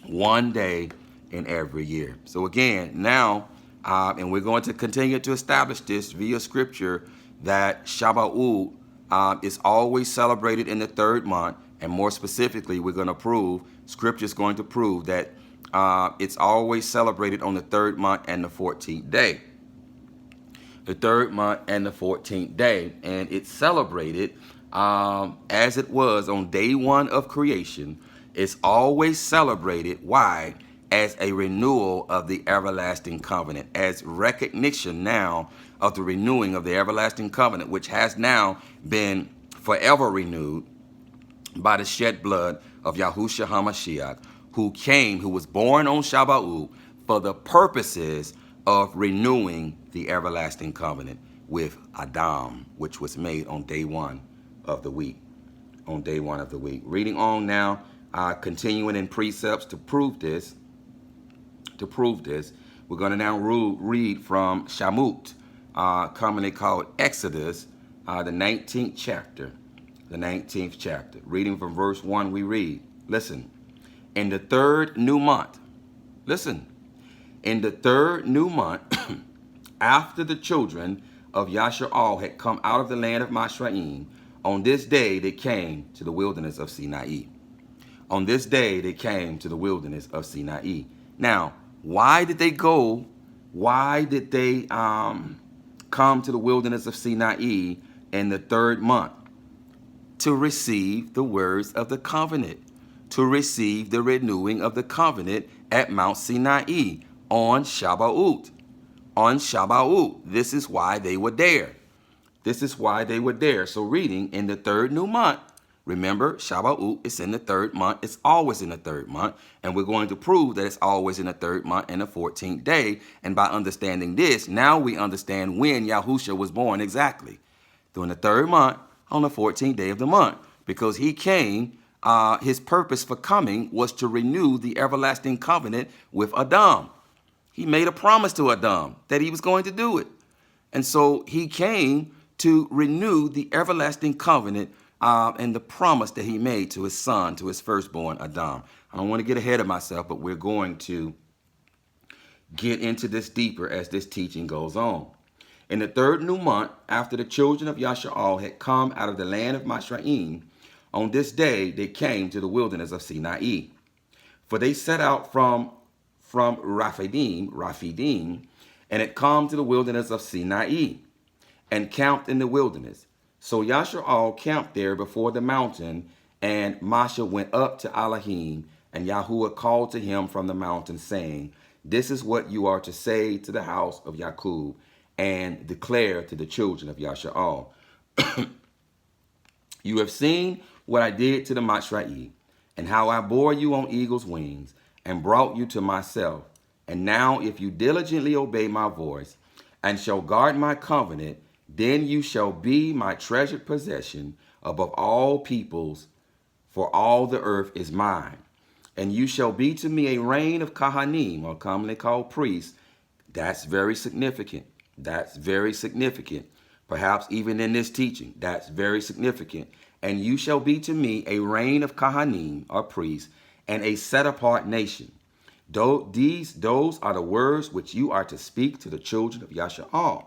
[SPEAKER 1] 1 day in every year. So again, now, and we're going to continue to establish this via Scripture, that Shavuot is always celebrated in the 3rd month. And more specifically, we're going to prove, Scripture is going to prove that it's always celebrated on the 3rd month and the 14th day. The third month and the 14th day. And it's celebrated as it was on day one of creation. It's always celebrated. Why? As a renewal of the everlasting covenant, as recognition now of the renewing of the everlasting covenant, which has now been forever renewed by the shed blood of Yahushua HaMashiach, who came, who was born on Shabbat for the purposes of renewing the everlasting covenant with Adam, which was made on day one of the week. On day one of the week. Reading on now, continuing in precepts to prove this. We're going to now read from Shamut, commonly called Exodus, the 19th chapter. The 19th chapter. Reading from verse 1, we read, listen, in the third new month, listen, in the third new month, after the children of Yashar'al had come out of the land of Mashraim, on this day they came to the wilderness of Sinai. On this day they came to the wilderness of Sinai. Now, why did they go? Why did they come to the wilderness of Sinai in the third month? To receive the words of the covenant, to receive the renewing of the covenant at Mount Sinai on Shabbat. On Shabbat. This is why they were there. This is why they were there. So reading in the third new month, remember, Shabbat is in the third month. It's always in the third month. And we're going to prove that it's always in the third month and the 14th day. And by understanding this, now we understand when Yahushua was born exactly. During the third month, on the 14th day of the month. Because he came, his purpose for coming was to renew the everlasting covenant with Adam. He made a promise to Adam that he was going to do it. And so he came to renew the everlasting covenant and the promise that he made to his son, to his firstborn, Adam. I don't want to get ahead of myself, but we're going to get into this deeper as this teaching goes on. In the third new month, after the children of Yashar'al had come out of the land of Mashraim, on this day they came to the wilderness of Sinai. For they set out from Raphidim, and had come to the wilderness of Sinai, and camped in the wilderness. So Yashar'al camped there before the mountain, and Moshe went up to Elohim, and Yahuwah called to him from the mountain, saying, this is what you are to say to the house of Yakhyd, and declare to the children of Yashar'al. You have seen what I did to the Mashra'i, and how I bore you on eagle's wings, and brought you to myself. And now if you diligently obey my voice, and shall guard my covenant, then you shall be my treasured possession above all peoples, for all the earth is mine. And you shall be to me a reign of Kahanim, or commonly called priests. That's very significant. That's very significant. Perhaps even in this teaching, that's very significant. And you shall be to me a reign of Kahanim, or priests, and a set-apart nation. Those are the words which you are to speak to the children of Yashar'al.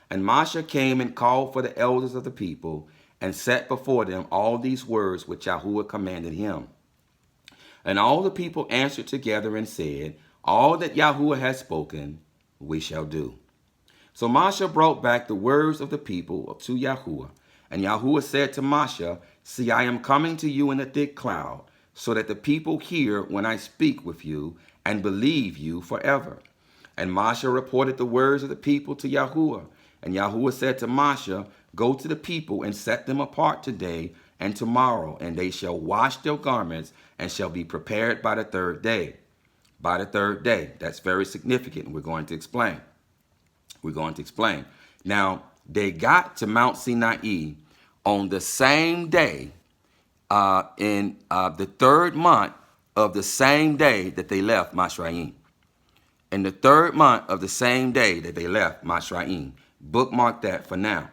[SPEAKER 1] And Moshe came and called for the elders of the people, and set before them all these words which Yahuwah commanded him. And all the people answered together and said, all that Yahuwah has spoken, we shall do. So Moshe brought back the words of the people to Yahuwah. And Yahuwah said to Moshe, see, I am coming to you in a thick cloud, so that the people hear when I speak with you, and believe you forever. And Moshe reported the words of the people to Yahuwah. And Yahuwah said to Moshe, go to the people and set them apart today and tomorrow, and they shall wash their garments and shall be prepared by the third day. By the third day. That's very significant, and we're going to explain. We're going to explain. Now, they got to Mount Sinai on the same day, in the third month of the same day that they left Mashraim. In the third month of the same day that they left Mashraim. Bookmark that for now.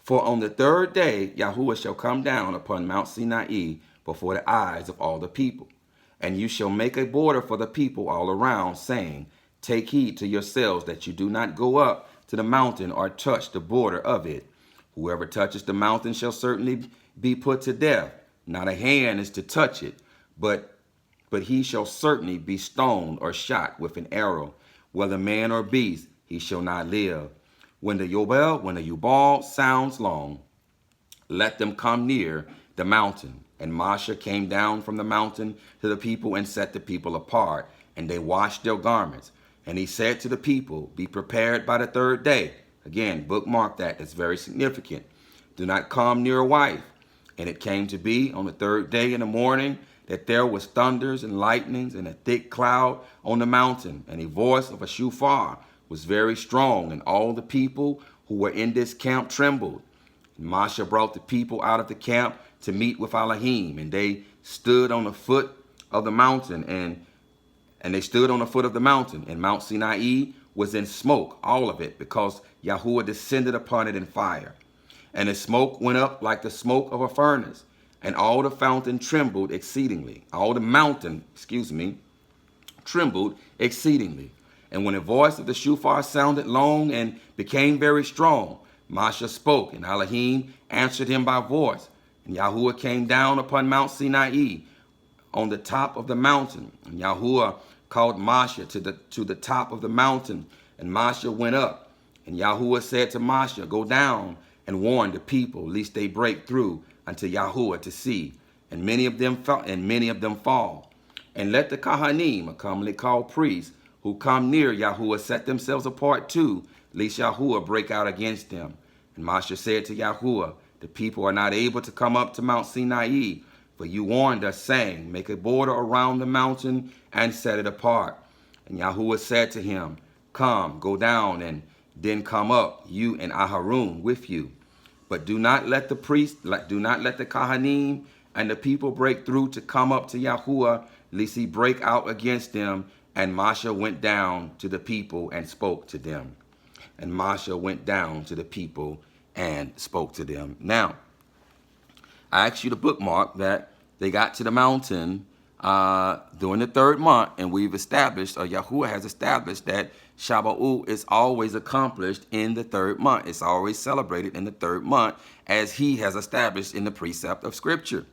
[SPEAKER 1] For on the third day, Yahuwah shall come down upon Mount Sinai before the eyes of all the people. And you shall make a border for the people all around, saying, take heed to yourselves that you do not go up to the mountain or touch the border of it. Whoever touches the mountain shall certainly be put to death. Not a hand is to touch it, but he shall certainly be stoned or shot with an arrow. Whether man or beast, he shall not live. When the Yobel, when the Yubal sounds long, let them come near the mountain. And Moshe came down from the mountain to the people and set the people apart, and they washed their garments. And he said to the people, be prepared by the third day. Again, bookmark that. That's very significant. Do not come near a wife. And it came to be on the third day in the morning that there was thunders and lightnings and a thick cloud on the mountain, and a voice of a shofar was very strong, and all the people who were in this camp trembled. And Moshe brought the people out of the camp to meet with Elohim, and they stood on the foot of the mountain, and they stood on the foot of the mountain, and Mount Sinai was in smoke, all of it, because Yahuwah descended upon it in fire. And the smoke went up like the smoke of a furnace, and all the fountain trembled exceedingly. All the mountain, trembled exceedingly. And when the voice of the shofar sounded long and became very strong, Moshe spoke, and Elohim answered him by voice. And Yahuwah came down upon Mount Sinai on the top of the mountain. And Yahuwah called Moshe to the top of the mountain, and Moshe went up. And Yahuwah said to Moshe, go down and warn the people, lest they break through unto Yahuwah to see, and many of them fall. And let the Kohanim, commonly called priests, who come near Yahuwah, set themselves apart too, lest Yahuwah break out against them. And Moshe said to Yahuwah, the people are not able to come up to Mount Sinai, for you warned us, saying, make a border around the mountain and set it apart. And Yahuwah said to him, come, go down, and then come up, you and Aharon with you. But do not let the priests, do not let the Kohanim and the people break through to come up to Yahuwah, lest he break out against them. And Moshe went down to the people and spoke to them. And Moshe went down to the people and spoke to them. Now, I asked you to bookmark that they got to the mountain during the third month, and we've established, or Yahuwah has established, that Shavuot is always accomplished in the third month. It's always celebrated in the third month, as he has established in the precept of Scripture.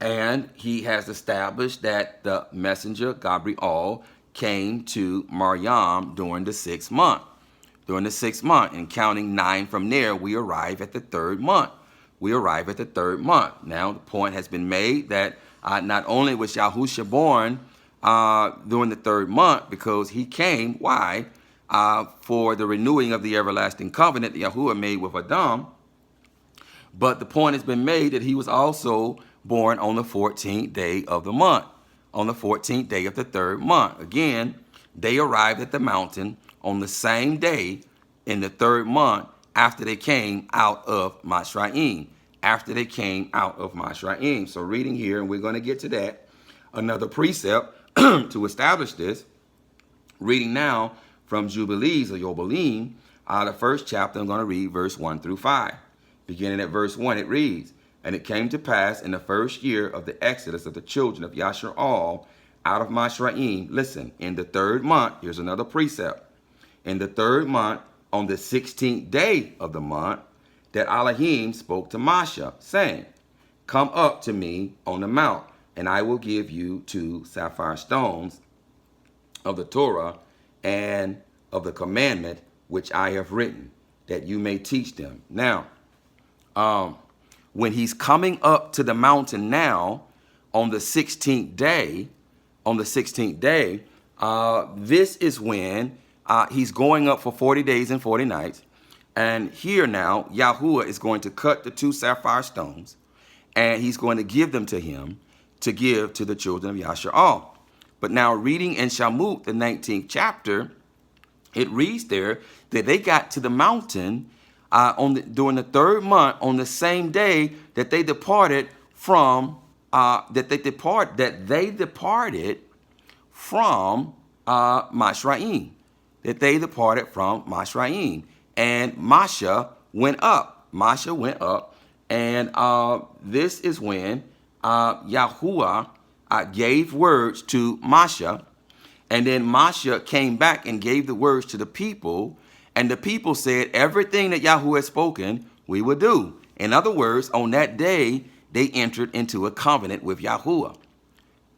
[SPEAKER 1] And he has established that the messenger, Gabriel, came to Maryam during the 6th month. During the 6th month, and counting 9 from there, we arrive at the third month. We arrive at the third month. Now, the point has been made that not only was Yahusha born during the third month, because he came, why? For the renewing of the everlasting covenant that Yahuwah made with Adam. But the point has been made that he was also born on the 14th day of the month, on the 14th day of the third month. Again, they arrived at the mountain on the same day in the third month after they came out of Mashraim. After they came out of Mashraim. So reading here, and we're going to get to that, another precept to establish this. Reading now from Jubilees or Yobelim, the first chapter, I'm going to read verse 1 through 5. Beginning at verse 1, it reads, and it came to pass in the first year of the exodus of the children of Yashar'al out of Mashraim, listen, in the third month, here's another precept, in the third month, on the 16th day of the month, that Elohim spoke to Moshe, saying, come up to me on the mount, and I will give you 2 sapphire stones of the Torah and of the commandment which I have written, that you may teach them. Now, when he's coming up to the mountain now, on the 16th day, this is when he's going up for 40 days and 40 nights. And here now, Yahuwah is going to cut the 2 sapphire stones, and he's going to give them to him to give to the children of Yashar'al. But now reading in Shamut, the 19th chapter, it reads there that they got to the mountain during the third month on the same day that they departed from Mashraim. That they departed from Mashraim. And Masha went up. And this is when Yahuwah gave words to Masha. And then Masha came back and gave the words to the people. And the people said, everything that Yahuwah had spoken, we will do. In other words, on that day, they entered into a covenant with Yahuwah.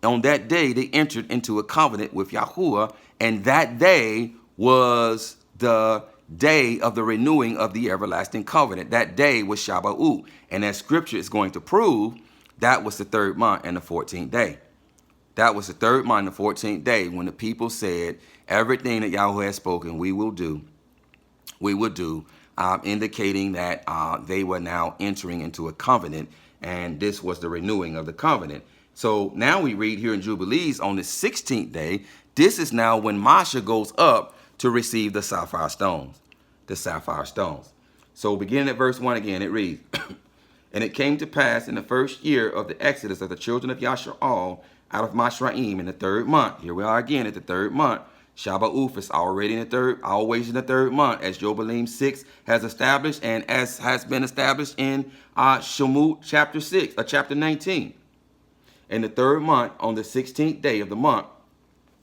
[SPEAKER 1] On that day, they entered into a covenant with Yahuwah. And that day was the day of the renewing of the everlasting covenant. That day was Shabba'ut. And as scripture is going to prove, that was the third month and the 14th day. That was the third month and the 14th day when the people said, everything that Yahweh has spoken, we will do. We will do, indicating that they were now entering into a covenant, and this was the renewing of the covenant. So now we read here in Jubilees on the 16th day, this is now when Masha goes up to receive the sapphire stones. The sapphire stones. So beginning at verse 1 again, it reads, And it came to pass in the first year of the exodus of the children of Yashar'al out of Mashraim in the third month. Here we are again at the third month. Shabba'ut is already in the third, always in the third month, as Jubilees 6 has established and as has been established in Shemot chapter 6, chapter 19. In the third month, on the 16th day of the month,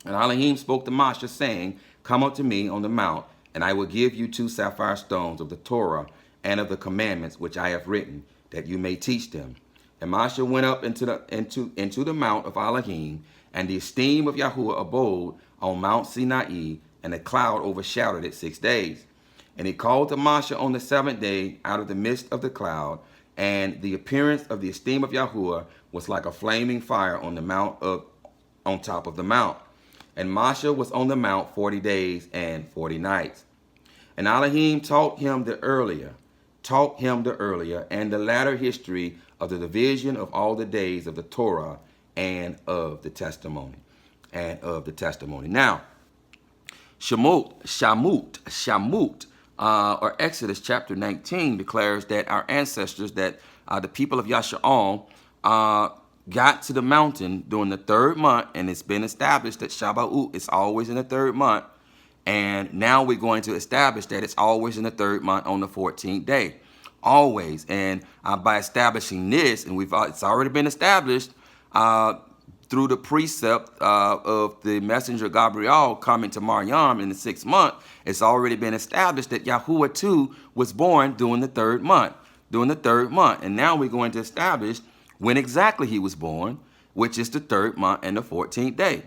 [SPEAKER 1] and Elohim spoke to Masha, saying, Come up to me on the mount, and I will give you 2 sapphire stones of the Torah and of the commandments which I have written, that you may teach them. And Masha went up into the mount of Elohim, and the esteem of Yahuwah abode on Mount Sinai, and a cloud overshadowed it 6 days. And he called to Masha on the 7th day out of the midst of the cloud, and the appearance of the esteem of Yahuwah was like a flaming fire on the mount on top of the mount. And Masha was on the mount 40 days and 40 nights. And Elohim taught him the earlier, and the latter history of the division of all the days of the Torah and of the testimony. Now, Shamut, or Exodus chapter 19 declares that our ancestors, that the people of Yashar'al, got to the mountain during the third month, and it's been established that Shabba'ut is always in the third month. And now we're going to establish that it's always in the third month on the 14th day. Always. And by establishing this, and it's already been established through the precept of the messenger Gabriel coming to Maryam in the 6th month, it's already been established that Yahuwah too was born during the third month. And now we're going to establish when exactly he was born, which is the third month and the 14th day.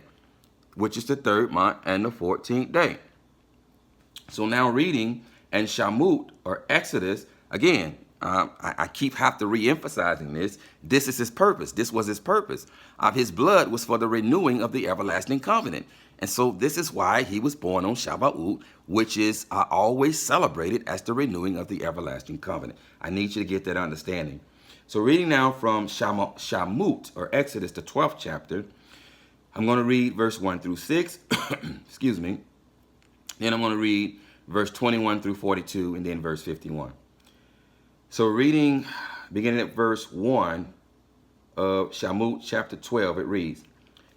[SPEAKER 1] So now reading and Shamut, or Exodus, again, I have to re-emphasizing this. This is his purpose. This was his purpose. His blood was for the renewing of the everlasting covenant. And so this is why he was born on Shabba'ut, which is always celebrated as the renewing of the everlasting covenant. I need you to get that understanding. So reading now from Shamut, or Exodus, the 12th chapter, I'm going to read verse 1 through 6. Excuse me. Then I'm going to read verse 21 through 42, and then verse 51. So reading, beginning at verse 1 of Shamut chapter 12, it reads,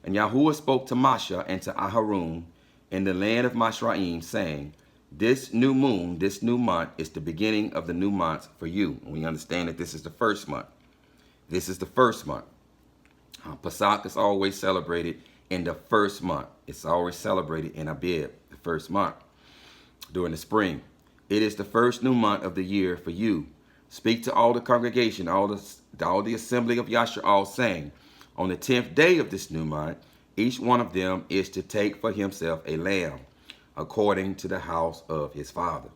[SPEAKER 1] And Yahuwah spoke to Masha and to Aharon in the land of Mashraim, saying, This new moon, this new month, is the beginning of the new months for you. And we understand that this is the first month. Pesach is always celebrated in the first month. It's always celebrated in Abib, the first month, during the spring. It is the first new month of the year for you. Speak to all the congregation, all the assembly of Yashar'al, saying, On the 10th day of this new month, each one of them is to take for himself a lamb, according to the house of his father.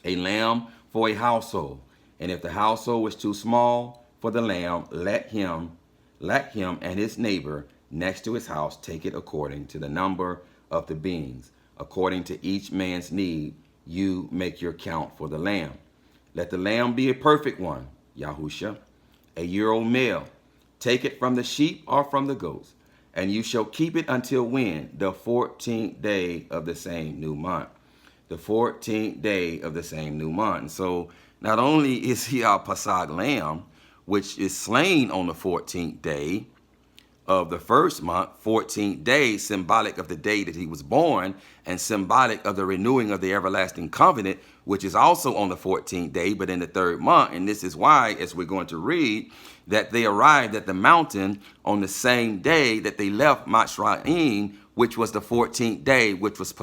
[SPEAKER 1] A lamb for a household. And if the household is too small for the lamb, let him and his neighbor next to his house take it according to the number of the beings. According to each man's need, you make your count for the lamb. Let the lamb be a perfect one, Yahusha, a year-old male. Take it from the sheep or from the goats, and you shall keep it until when? The 14th day of the same new month. The 14th day of the same new month. And so not only is he our Pesach lamb, which is slain on the 14th day of the first month, 14th day, symbolic of the day that he was born, and symbolic of the renewing of the everlasting covenant, which is also on the 14th day, but in the third month. And this is why, as we're going to read, that they arrived at the mountain on the same day that they left Mashraim, which was the 14th day, which was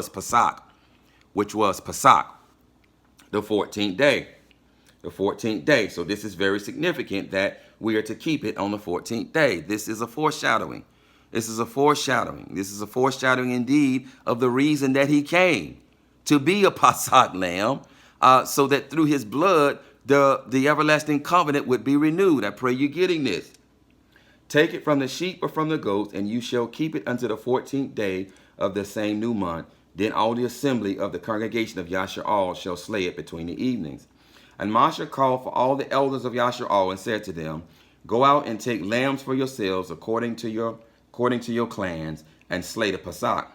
[SPEAKER 1] Pesach, the 14th day. The 14th day. So this is very significant that we are to keep it on the 14th day. This is a foreshadowing. This is a foreshadowing indeed of the reason that he came. to be a Pasach lamb, so that through his blood, the everlasting covenant would be renewed. I pray you're getting this. Take it from the sheep or from the goats, and you shall keep it unto the 14th day of the same new month. Then all the assembly of the congregation of YAHUAH'S shall slay it between the evenings. And Moshe called for all the elders of YAHUAH and said to them, Go out and take lambs for yourselves according to your clans, and slay the Pasach.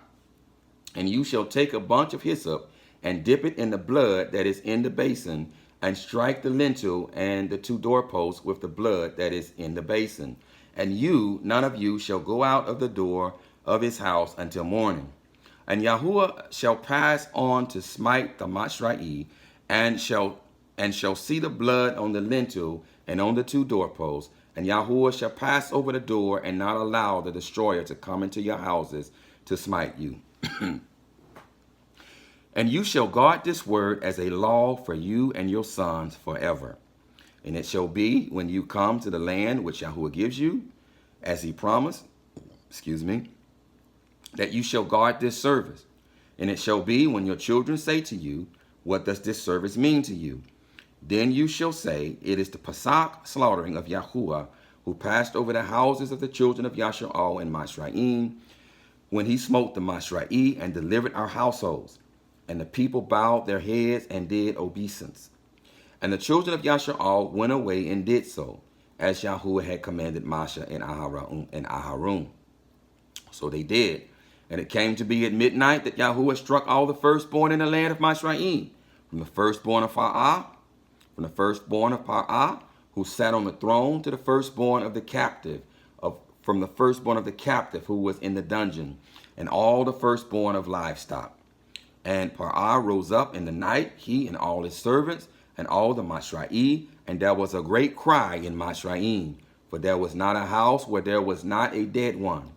[SPEAKER 1] And you shall take a bunch of hyssop and dip it in the blood that is in the basin, and strike the lintel and the 2 doorposts with the blood that is in the basin. And none of you shall go out of the door of his house until morning. And Yahuwah shall pass on to smite the Mashra'i, and shall see the blood on the lintel and on the 2 doorposts. And Yahuwah shall pass over the door, and not allow the destroyer to come into your houses to smite you. And you shall guard this word as a law for you and your sons forever. And it shall be when you come to the land which Yahuwah gives you, as he promised, that you shall guard this service. And it shall be when your children say to you, What does this service mean to you? Then you shall say, It is the Pasach slaughtering of Yahuwah, who passed over the houses of the children of Yasharal and Mashraim, when he smote the Mashra'i and delivered our households. And the people bowed their heads and did obeisance. And the children of Yasharal went away and did so, as Yahuwah had commanded Moshe and Aharon. So they did. And it came to be at midnight that Yahuwah struck all the firstborn in the land of Mashraim, from the firstborn of Par'ah, who sat on the throne, to the firstborn of the captive, from the firstborn of the captive who was in the dungeon, and all the firstborn of livestock. And Par'ah rose up in the night, he and all his servants, and all the Mashra'i, and there was a great cry in Mashraim, for there was not a house where there was not a dead one.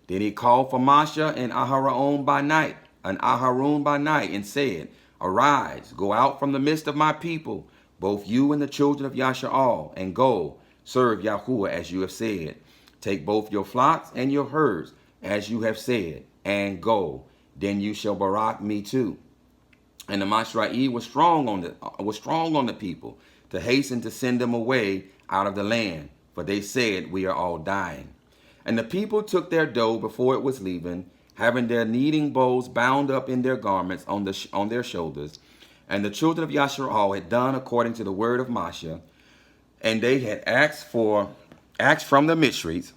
[SPEAKER 1] Then he called for Moshe and Aharon by night, and said, Arise, go out from the midst of my people, both you and the children of Yasharal, and go, serve Yahuwah as you have said. Take both your flocks and your herds, as you have said, and go. Then you shall barak me too. And the Mashra'i was strong on the people, to hasten to send them away out of the land, for they said, We are all dying. And the people took their dough before it was leavened, having their kneading bowls bound up in their garments on their shoulders. And the children of Yasharal had done according to the word of Moshe, and they had asked from the Mishrites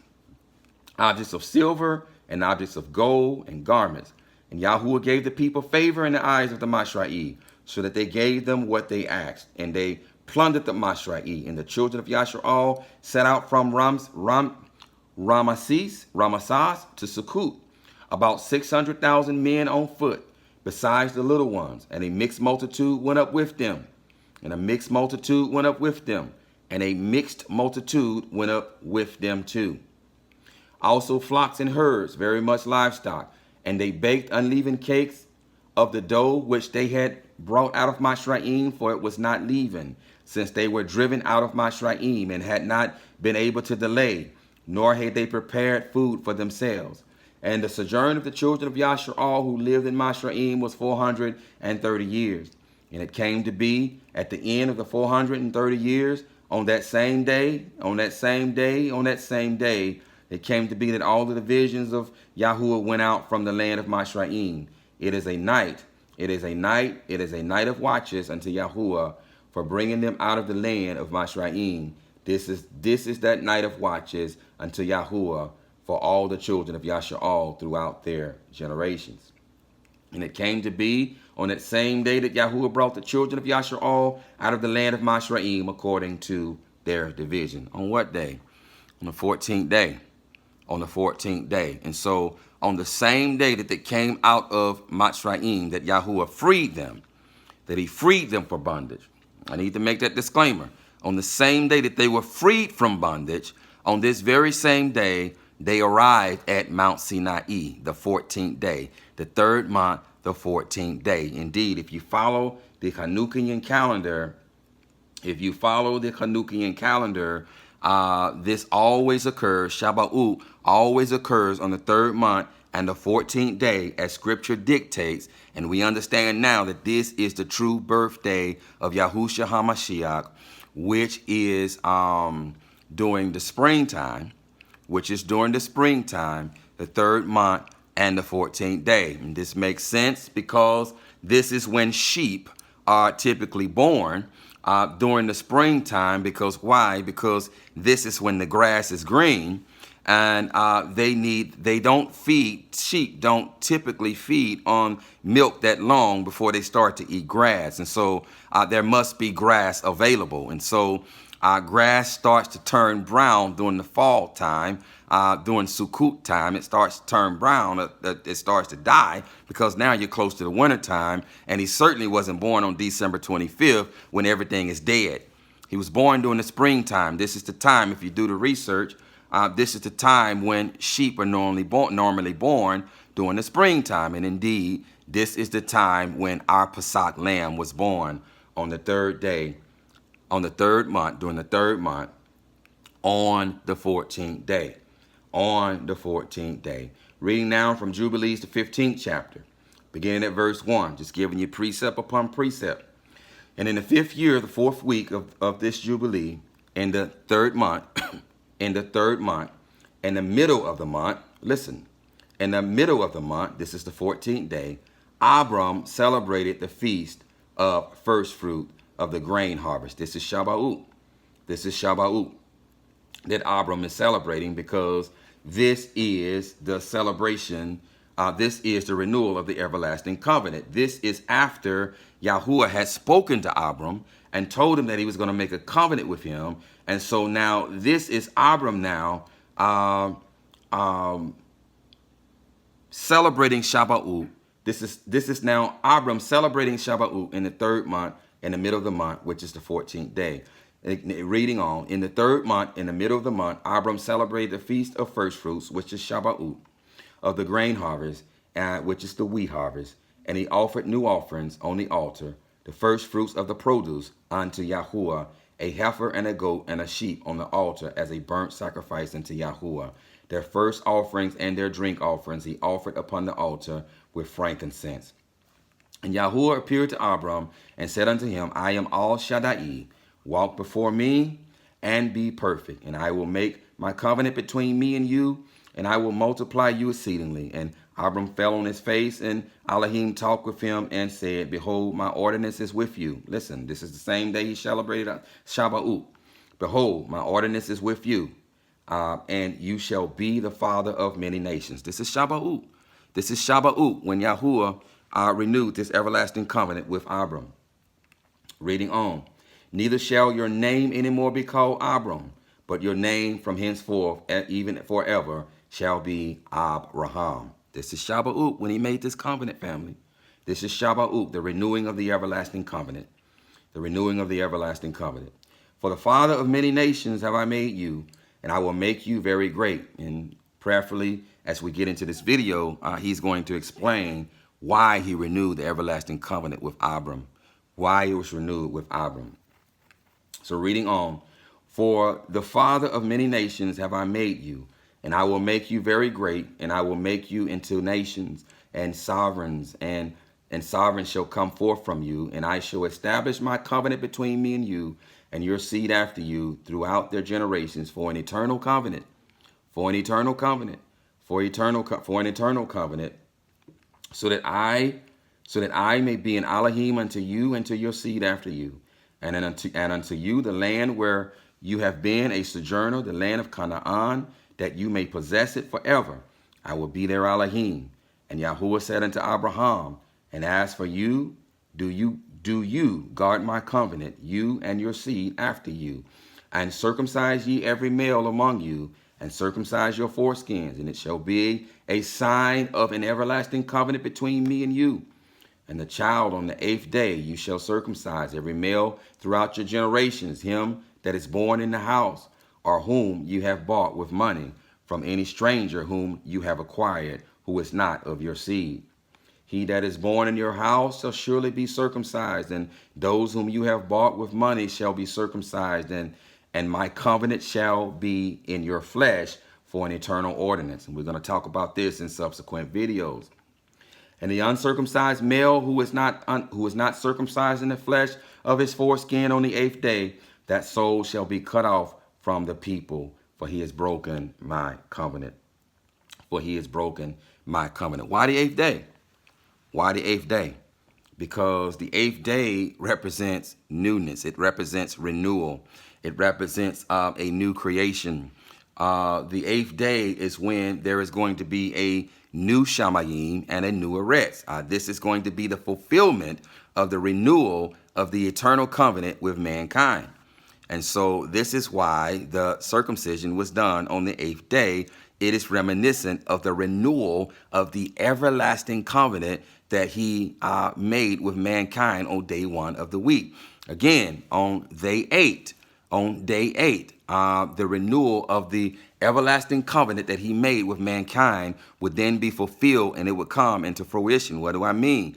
[SPEAKER 1] objects of silver and objects of gold and garments. And Yahuwah gave the people favor in the eyes of the Mashra'i, so that they gave them what they asked. And they plundered the Mashra'i. And the children of Yasharal set out from Ramasas to Sukkot, about 600,000 men on foot, besides the little ones. And a mixed multitude went up with them. And a mixed multitude went up with them. And a mixed multitude went up with them too. Also flocks and herds, very much livestock. And they baked unleavened cakes of the dough which they had brought out of Mashraim, for it was not leavened, since they were driven out of Mashraim, and had not been able to delay, nor had they prepared food for themselves. And the sojourn of the children of Yasharal who lived in Mashraim was 430 years. And it came to be at the end of the 430 years, on that same day, it came to be that all the divisions of Yahuwah went out from the land of Mashraim. It is a night of watches unto Yahuwah, for bringing them out of the land of Mashraim. This is that night of watches unto Yahuwah for all the children of Yasharal throughout their generations. And it came to be on that same day that Yahuwah brought the children of Yasharal out of the land of Mashraim according to their division. On what day? On the 14th day. On the 14th day. And so on the same day that they came out of Mashraim, that Yahuwah freed them, that he freed them from bondage. I need to make that disclaimer. On the same day that they were freed from bondage, on this very same day, they arrived at Mount Sinai, the 14th day, the 3rd month, the 14th day. Indeed, if you follow the Hanukkah calendar, this always occurs, Shabba'ut always occurs on the 3rd month and the 14th day, as scripture dictates. And we understand now that this is the true birthday of Yahushua HaMashiach, which is during the springtime, the third month and the 14th day. And this makes sense because this is when sheep are typically born during the springtime. Because why? Because this is when the grass is green, and sheep don't typically feed on milk that long before they start to eat grass. And so there must be grass available. And so grass starts to turn brown during the fall time. During Sukkot time, it starts to turn brown. It starts to die because now you're close to the winter time. And he certainly wasn't born on December 25th when everything is dead. He was born during the springtime. This is the time, if you do the research, this is the time when sheep are normally born during the springtime. And indeed, this is the time when our Pesach lamb was born on the third day, on the third month, during the third month, on the 14th day. On the 14th day. Reading now from Jubilees, the 15th chapter, beginning at verse 1, just giving you precept upon precept. And in the 5th year, the 4th week of this Jubilee, in the third month, in the middle of the month, listen, in the middle of the month, this is the 14th day, Abram celebrated the feast of first fruit of the grain harvest. This is Shabbat. This is Shabbat that Abram is celebrating, because this is the celebration. This is the renewal of the everlasting covenant. This is after Yahuwah had spoken to Abram and told him that he was going to make a covenant with him. And so now this is Abram now celebrating Shabbat. This is now Abram celebrating Shabbat in the third month, in the middle of the month, which is the 14th day. Reading on, in the third month, in the middle of the month, Abram celebrated the feast of first fruits, which is Shabbat, of the grain harvest, which is the wheat harvest. And he offered new offerings on the altar, the first fruits of the produce unto Yahuwah, a heifer and a goat and a sheep on the altar as a burnt sacrifice unto Yahuwah. Their first offerings and their drink offerings he offered upon the altar with frankincense. And Yahuwah appeared to Abram and said unto him, I am Al Shaddai. Walk before me and be perfect, and I will make my covenant between me and you, and I will multiply you exceedingly. And Abram fell on his face, and Elohim talked with him and said, Behold, my ordinance is with you. Listen, this is the same day he celebrated Shabbat. Behold, my ordinance is with you, and you shall be the father of many nations. This is Shabbat. This is Shabbat, when Yahuwah renewed this everlasting covenant with Abram. Reading on. Neither shall your name anymore be called Abram, but your name from henceforth, even forever, shall be Abraham. This is Shabbat when he made this covenant, family. This is Shabbat, the renewing of the everlasting covenant. The renewing of the everlasting covenant. For the father of many nations have I made you, and I will make you very great. And prayerfully, as we get into this video, he's going to explain why he renewed the everlasting covenant with Abram. Why it was renewed with Abram. So reading on, for the father of many nations have I made you, and I will make you very great, and I will make you into nations and sovereigns, and sovereigns shall come forth from you, and I shall establish my covenant between me and you, and your seed after you, throughout their generations, for an eternal covenant, for an eternal covenant, for an eternal covenant, so that I may be an Elohim unto you and to your seed after you. And unto you the land where you have been a sojourner, the land of Canaan, that you may possess it forever. I will be their Elohim. And Yahuwah said unto Abraham, and as for you, do you guard my covenant, you and your seed after you, and circumcise ye every male among you, and circumcise your foreskins, and it shall be a sign of an everlasting covenant between me and you. And the child on the 8th day you shall circumcise every male throughout your generations, him that is born in the house, or whom you have bought with money, from any stranger whom you have acquired, who is not of your seed. He that is born in your house shall surely be circumcised, and those whom you have bought with money shall be circumcised, and my covenant shall be in your flesh for an eternal ordinance. And we're going to talk about this in subsequent videos. And the uncircumcised male who is not circumcised in the flesh of his foreskin on the 8th day, that soul shall be cut off from the people, for he has broken my covenant. For he has broken my covenant. Why the 8th day? Why the 8th day? Because the 8th day represents newness. It represents renewal. It represents a new creation. The 8th day is when there is going to be a new Shamayim and a new Eretz. This is going to be the fulfillment of the renewal of the eternal covenant with mankind. And so this is why the circumcision was done on the 8th day. It is reminiscent of the renewal of the everlasting covenant that he made with mankind on day 1 of the week. Again, on day 8, the renewal of the everlasting covenant that he made with mankind would then be fulfilled, and it would come into fruition. What do I mean?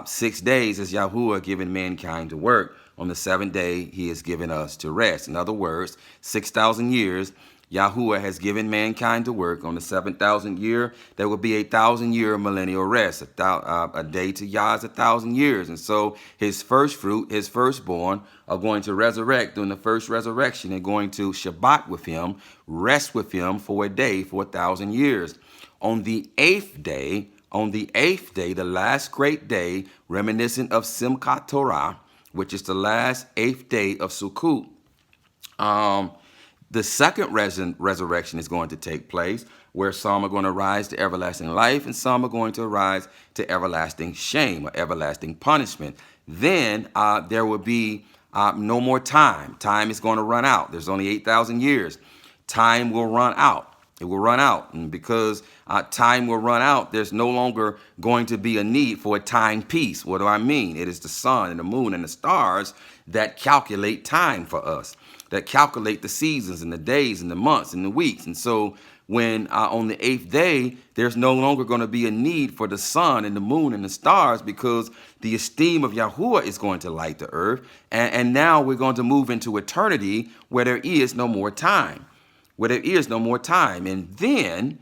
[SPEAKER 1] 6 days is Yahuwah giving mankind to work. On the 7th day, he has given us to rest. In other words, 6,000 years, Yahuwah has given mankind to work. On the 7,000th year, there will be a 1,000-year millennial rest. A day to Yah is 1,000 years. And so his first fruit, his firstborn, are going to resurrect during the first resurrection. They're going to Shabbat with him, rest with him for a day, for 1,000 years. On the 8th day, the last great day, reminiscent of Simchat Torah, which is the last 8th day of Sukkot, the second resurrection is going to take place, where some are going to rise to everlasting life and some are going to rise to everlasting shame or everlasting punishment. Then there will be no more time. Time is going to run out. There's only 8,000 years. Time will run out. It will run out. And because time will run out, there's no longer going to be a need for a timepiece. What do I mean? It is the sun and the moon and the stars that calculate time for us, that calculate the seasons and the days and the months and the weeks. And so when on the 8th day, there's no longer going to be a need for the sun and the moon and the stars, because the esteem of Yahuwah is going to light the earth. And now we're going to move into eternity where there is no more time. And then,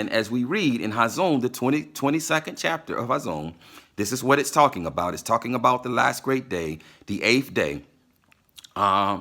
[SPEAKER 1] as we read in Hazon, the 22nd chapter of Hazon, this is what it's talking about. It's talking about the last great day, the 8th day.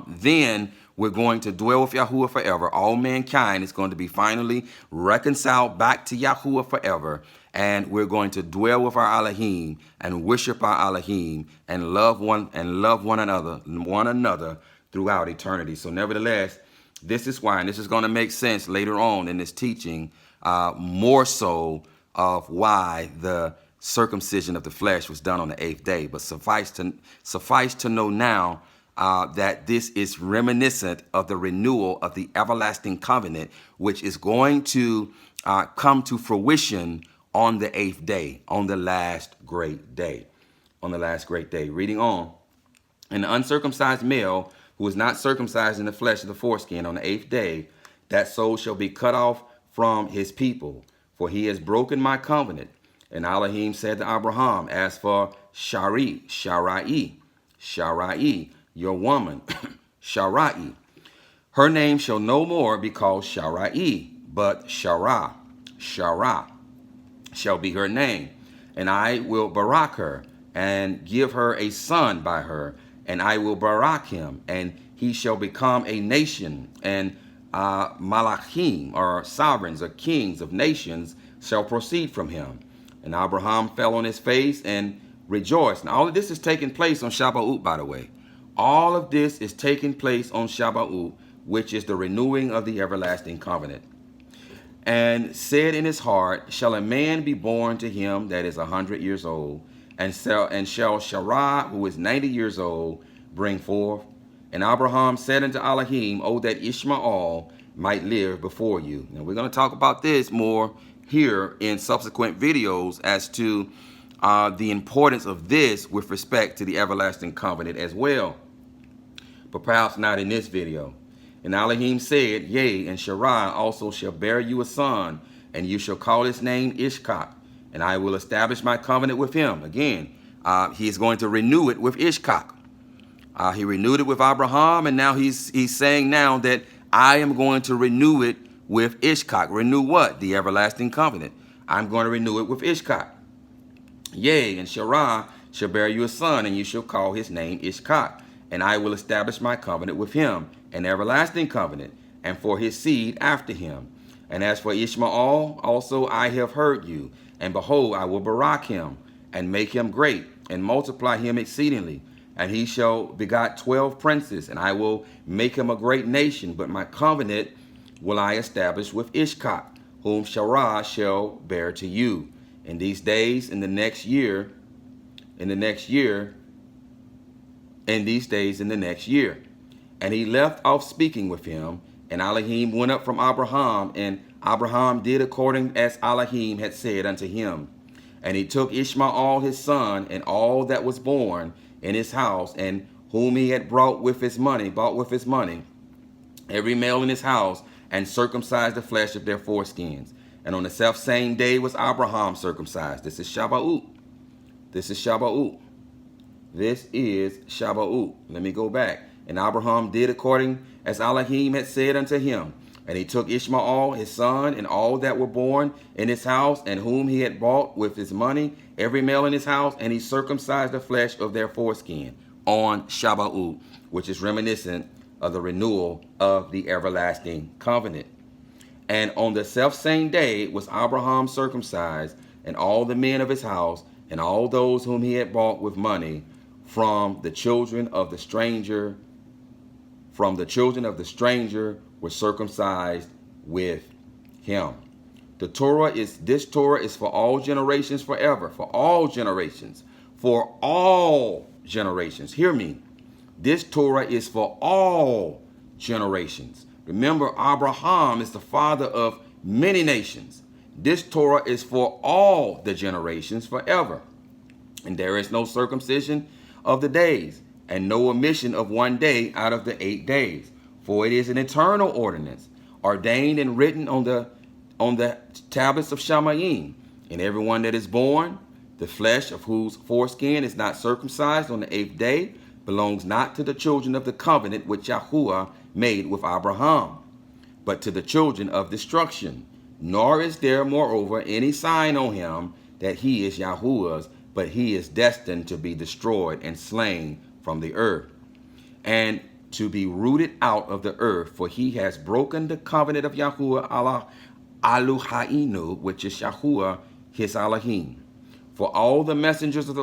[SPEAKER 1] Then we're going to dwell with Yahuwah forever. All mankind is going to be finally reconciled back to Yahuwah forever. And we're going to dwell with our Elohim and worship our Elohim and love one another throughout eternity. So nevertheless, this is why, and this is going to make sense later on in this teaching, more so of why the circumcision of the flesh was done on the 8th day. But suffice to know now that this is reminiscent of the renewal of the everlasting covenant, which is going to come to fruition on the 8th day, on the last great day. Reading on. And the uncircumcised male who is not circumcised in the flesh of the foreskin on the 8th day, that soul shall be cut off from his people, for he has broken my covenant. And Elohim said to Abraham, as for Sharai, your woman, Sharai, her name shall no more be called Sharai, but Shara shall be her name. And I will barak her, and give her a son by her, and I will barak him, and he shall become a nation, and malachim, or sovereigns, or kings of nations, shall proceed from him. And Abraham fell on his face and rejoiced. Now, all of this is taking place on Shabbat, by the way. All of this is taking place on Shabbat, which is the renewing of the everlasting covenant. And said in his heart, shall a man be born to him that is 100 years old? And shall Sarah, who is 90 years old, bring forth? And Abraham said unto Elohim, oh, that Ishmael might live before you. Now, we're going to talk about this more here in subsequent videos as to the importance of this with respect to the everlasting covenant as well, but perhaps not in this video. And Elohim said, yea, and Sarai also shall bear you a son, and you shall call his name Ishkak, and I will establish my covenant with him. Again, he is going to renew it with Ishkak. He renewed it with Abraham, and now he's saying now that I am going to renew it with Ishkak. Renew what? The everlasting covenant. I'm going to renew it with Ishkak. Yea, and Sarah shall bear you a son, and you shall call his name Ishkak. And I will establish my covenant with him, an everlasting covenant, and for his seed after him. And as for Ishmael, also I have heard you. And behold, I will barak him, and make him great, and multiply him exceedingly. And he shall begot 12 princes, and I will make him a great nation. But my covenant will I establish with Ishkak, whom Sarah shall bear to you. In these days, in these days, in the next year. And he left off speaking with him, and Elohim went up from Abraham, and Abraham did according as Elohim had said unto him. And he took Ishmael his son, and all that was born in his house, and whom he had bought with his money, every male in his house, and circumcised the flesh of their foreskins. And on the selfsame day was Abraham circumcised. This is Shabbat. This is Shabbat. This is Shabbat. Let me go back. And Abraham did according as Elohim had said unto him. And he took Ishmael his son, and all that were born in his house, and whom he had bought with his money, every male in his house, and he circumcised the flesh of their foreskin on Shabbat, which is reminiscent of the renewal of the everlasting covenant. And on the selfsame day was Abraham circumcised, and all the men of his house, and all those whom he had bought with money, from the children of the stranger, were circumcised with him. This Torah is for all generations forever, for all generations, Hear me. This Torah is for all generations. Remember, Abraham is the father of many nations. This Torah is for all the generations forever. And there is no circumcision of the days, and no omission of one day out of the 8 days. For it is an eternal ordinance, ordained and written on the tablets of Shamayim. And everyone that is born, the flesh of whose foreskin is not circumcised on the 8th day, belongs not to the children of the covenant which Yahuwah made with Abraham, but to the children of destruction. Nor is there, moreover, any sign on him that he is Yahuwah's, but he is destined to be destroyed and slain from the earth, and to be rooted out of the earth, for he has broken the covenant of Yahuwah Eloheinu, which is Yahuwah his Elohim. For all the messengers of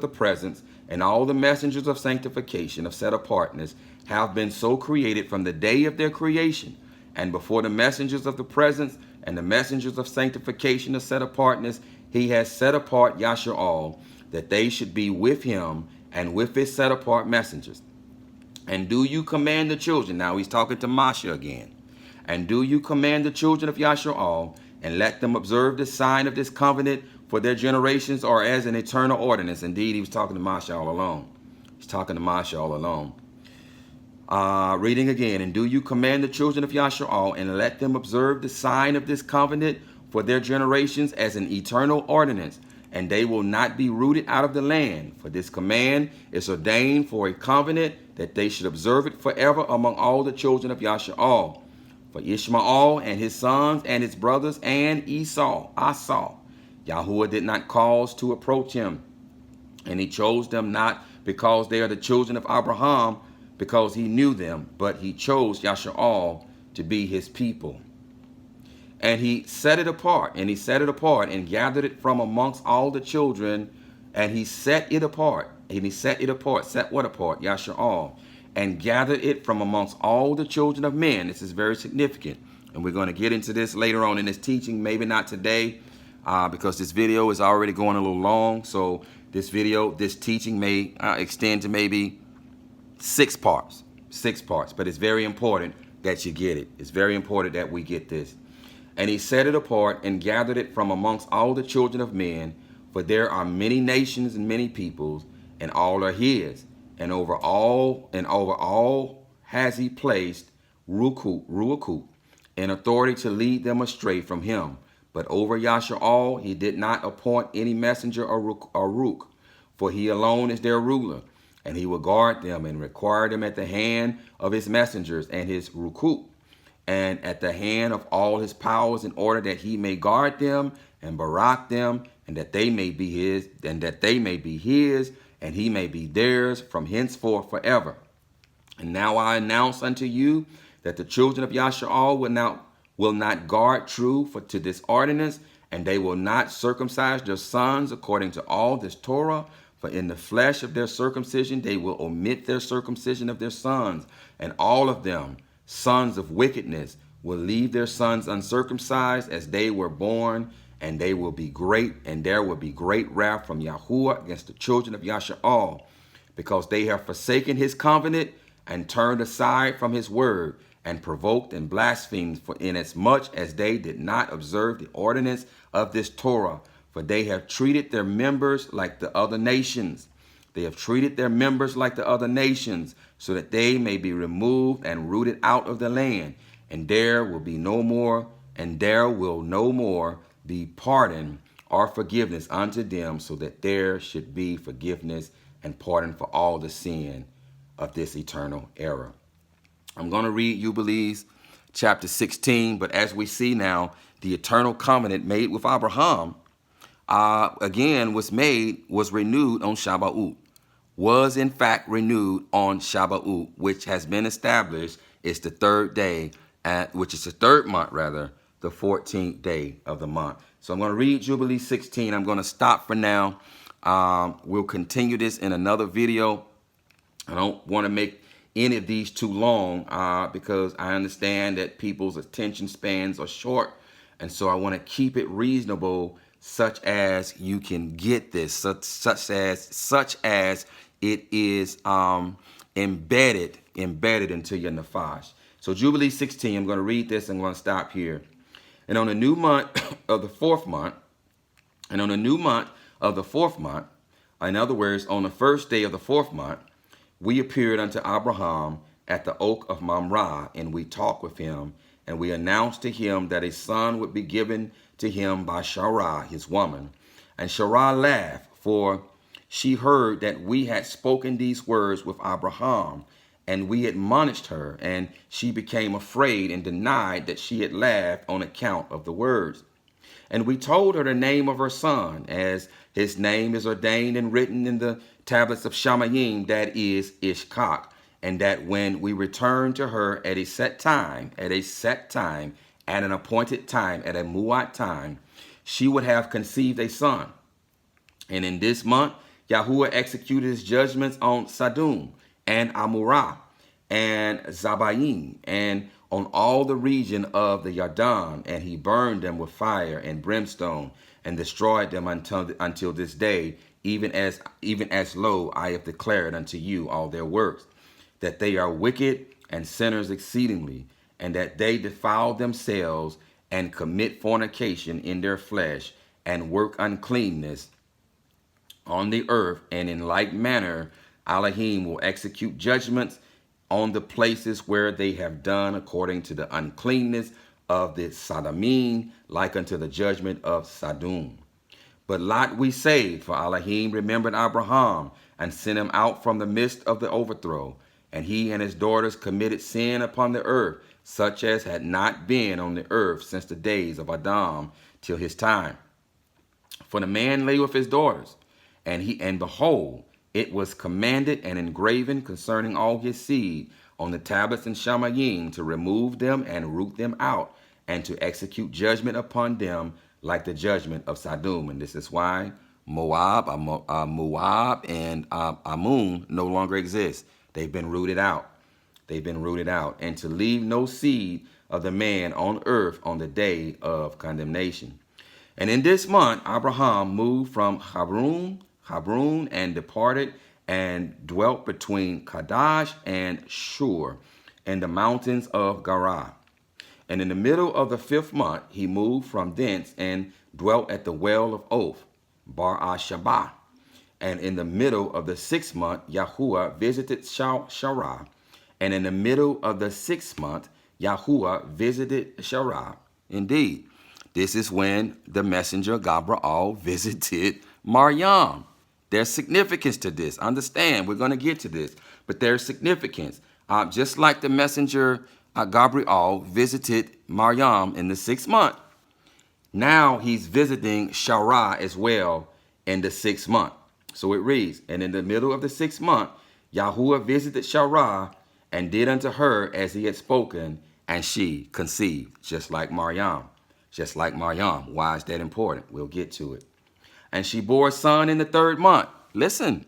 [SPEAKER 1] the presence, and all the messengers of sanctification, of set apartness, have been so created from the day of their creation. And before the messengers of the presence and the messengers of sanctification, of set apartness, he has set apart Yashar'al, that they should be with him and with his set apart messengers. And do you command the children, now he's talking to Masha again, and do you command the children of Yashar'al, and let them observe the sign of this covenant for their generations, or as an eternal ordinance. Indeed, he was talking to Masha all along. He's talking to Masha all along. Reading again. And do you command the children of Yashar'al, and let them observe the sign of this covenant for their generations as an eternal ordinance, and they will not be rooted out of the land. For this command is ordained for a covenant, that they should observe it forever among all the children of Yashar'al. For Ishmael and his sons and his brothers and Esau, Yahuwah did not cause to approach him, and he chose them not because they are the children of Abraham, because he knew them, but he chose Yashar'al to be his people. And he set it apart, and gathered it from amongst all the children, and he set it apart, set what apart? Yashar'al, and gathered it from amongst all the children of men. This is very significant, and we're going to get into this later on in this teaching, maybe not today, because this video is already going a little long. So this teaching may extend to maybe 6 parts, but it's very important that you get it. It's very important that we get this. And he set it apart and gathered it from amongst all the children of men, for there are many nations and many peoples, and all are his. And over all has he placed Ruakut, in authority to lead them astray from him. But over Yashar'al he did not appoint any messenger or Ruk, for he alone is their ruler, and he will guard them and require them at the hand of his messengers and his Rukut. and at the hand of all his powers, in order that he may guard them and barak them, and that they may be his, and he may be theirs from henceforth forever. And now I announce unto you that the children of Yasha'al will not guard true to this ordinance, and they will not circumcise their sons according to all this Torah. For in the flesh of their circumcision they will omit their circumcision of their sons, and all of them, sons of wickedness, will leave their sons uncircumcised as they were born, and they will be great, and there will be great wrath from Yahuwah against the children of Yasha'al, because they have forsaken his covenant and turned aside from his word, and provoked and blasphemed, for inasmuch as they did not observe the ordinance of this Torah. For they have treated their members like the other nations. They have treated their members like the other nations, so that they may be removed and rooted out of the land. And there will no more be pardon or forgiveness unto them, so that there should be forgiveness and pardon for all the sin of this eternal era. I'm going to read Jubilees chapter 16, but as we see now, the eternal covenant made with Abraham, again, was renewed on Shabbat, was in fact renewed on Shabbat, which has been established. It's the third day, which is the third month, rather, the 14th day of the month. So I'm going to read Jubilee 16. I'm going to stop for now. We'll continue this in another video. I don't want to make any of these too long because I understand that people's attention spans are short. And so I want to keep it reasonable, such as you can get this, such as it is embedded into your nafash. So Jubilee 16, I'm going to read this and I'm going to stop here. And on the new month of the fourth month, in other words, on the first day of the fourth month, we appeared unto Abraham at the oak of Mamre, and we talked with him, and we announced to him that a son would be given to him by Sarah, his woman. And Sarah laughed, for she heard that we had spoken these words with Abraham, and we admonished her, and she became afraid and denied that she had laughed on account of the words. And we told her the name of her son, as his name is ordained and written in the tablets of Shamayim, that is Ishkak, and that when we return to her at a set time, at an appointed time, at a muat time, she would have conceived a son. And in this month, Yahuwah executed his judgments on Sadum and Amorah and Zabayim, and on all the region of the Yarden, and he burned them with fire and brimstone, and destroyed them until this day, even as lo, I have declared unto you all their works, that they are wicked and sinners exceedingly, and that they defile themselves and commit fornication in their flesh, and work uncleanness on the earth. And in like manner, Elohim will execute judgments on the places where they have done according to the uncleanness of the Sadamim, like unto the judgment of Sadum. But Lot we saved, for Elohim remembered Abraham, and sent him out from the midst of the overthrow. And he and his daughters committed sin upon the earth, such as had not been on the earth since the days of Adam till his time. For the man lay with his daughters, and behold, it was commanded and engraven concerning all his seed on the tablets in Shamayim to remove them and root them out, and to execute judgment upon them like the judgment of Sadum. And this is why Moab and Ammon no longer exist. They've been rooted out. And to leave no seed of the man on earth on the day of condemnation. And in this month, Abraham moved from Hebron and departed and dwelt between Kadesh and Shur in the mountains of Gerar. And in the middle of the 5th month, he moved from thence and dwelt at the well of Oph, Bar-Ashabah. And in the middle of the 6th month, Yahuwah visited Sharah. And in the middle of the 6th month, Yahuwah visited Sharah. Indeed, this is when the messenger Gabriel visited Maryam. There's significance to this. Understand, we're going to get to this, but there's significance. Just like the messenger Gabriel visited Maryam in the 6th month. Now he's visiting Sarah as well in the 6th month. So it reads, and in the middle of the 6th month, Yahuwah visited Sarah and did unto her as he had spoken, and she conceived, just like Maryam. Just like Maryam. Why is that important? We'll get to it. And she bore a son in the 3rd month. Listen.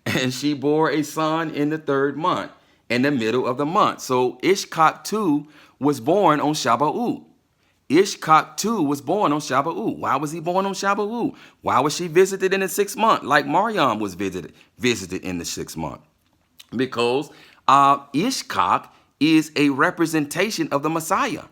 [SPEAKER 1] And she bore a son in the 3rd month, in the middle of the month. So Ishkak too was born on Shabba'ut. Ishkak too was born on Shabba'ut. Why was he born on Shabba'ut? Why was she visited in the 6th month like Maryam was visited in the 6th month? Because Ishkak is a representation of the Messiah.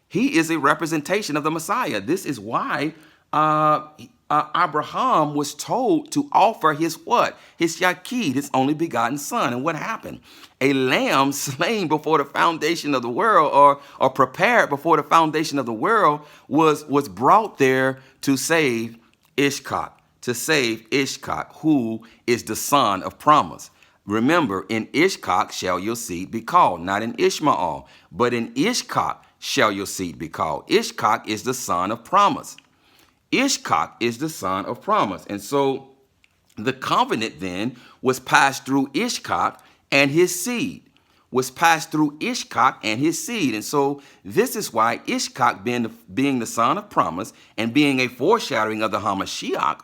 [SPEAKER 1] He is a representation of the Messiah. This is why Abraham was told to offer his what? His Yakhyd, his only begotten son. And what happened? A lamb slain before the foundation of the world, or prepared before the foundation of the world, was brought there to save Ishkak, who is the son of promise. Remember, in Ishkak shall your seed be called, not in Ishmael, but in Ishkak shall your seed be called. Ishkak is the son of promise. Ishkak is the son of promise. And so the covenant then was passed through Ishkak and his seed. Was passed through Ishkak and his seed. And so this is why Ishkak, being the son of promise and being a foreshadowing of the Hamashiach,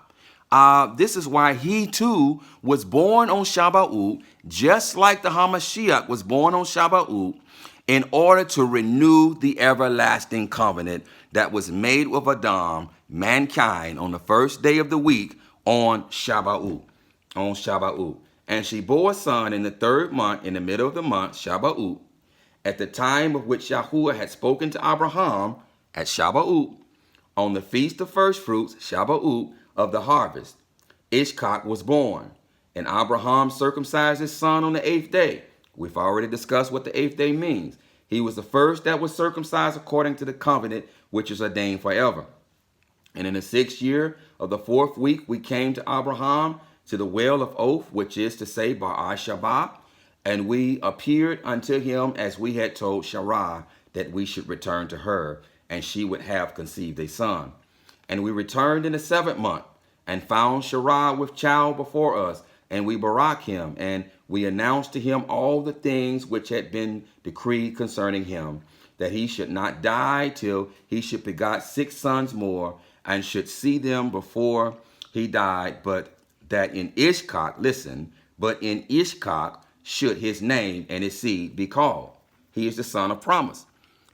[SPEAKER 1] this is why he too was born on Shabba'ut, just like the Hamashiach was born on Shabba'ut, in order to renew the everlasting covenant that was made with Adam, mankind, on the first day of the week on Shabba'ut. On Shabba'ut. And she bore a son in the 3rd month, in the middle of the month, Shabba'ut, at the time of which Yahuwah had spoken to Abraham at Shabba'ut, on the feast of first fruits, Shabba'ut, of the harvest. Ishkak was born, and Abraham circumcised his son on the 8th day. We've already discussed what the 8th day means. He was the first that was circumcised according to the covenant, which is ordained forever. And in the 6th year of the 4th week, we came to Abraham to the well of oath, which is to say, Bar-Shabbat, and we appeared unto him as we had told Sarah that we should return to her, and she would have conceived a son. And we returned in the 7th month, and found Sarah with child before us, and we barak him, and we announced to him all the things which had been decreed concerning him, that he should not die till he should begot 6 sons more, and should see them before he died, but that in Ishkak, listen, but in Ishkak should his name and his seed be called. He is the son of promise.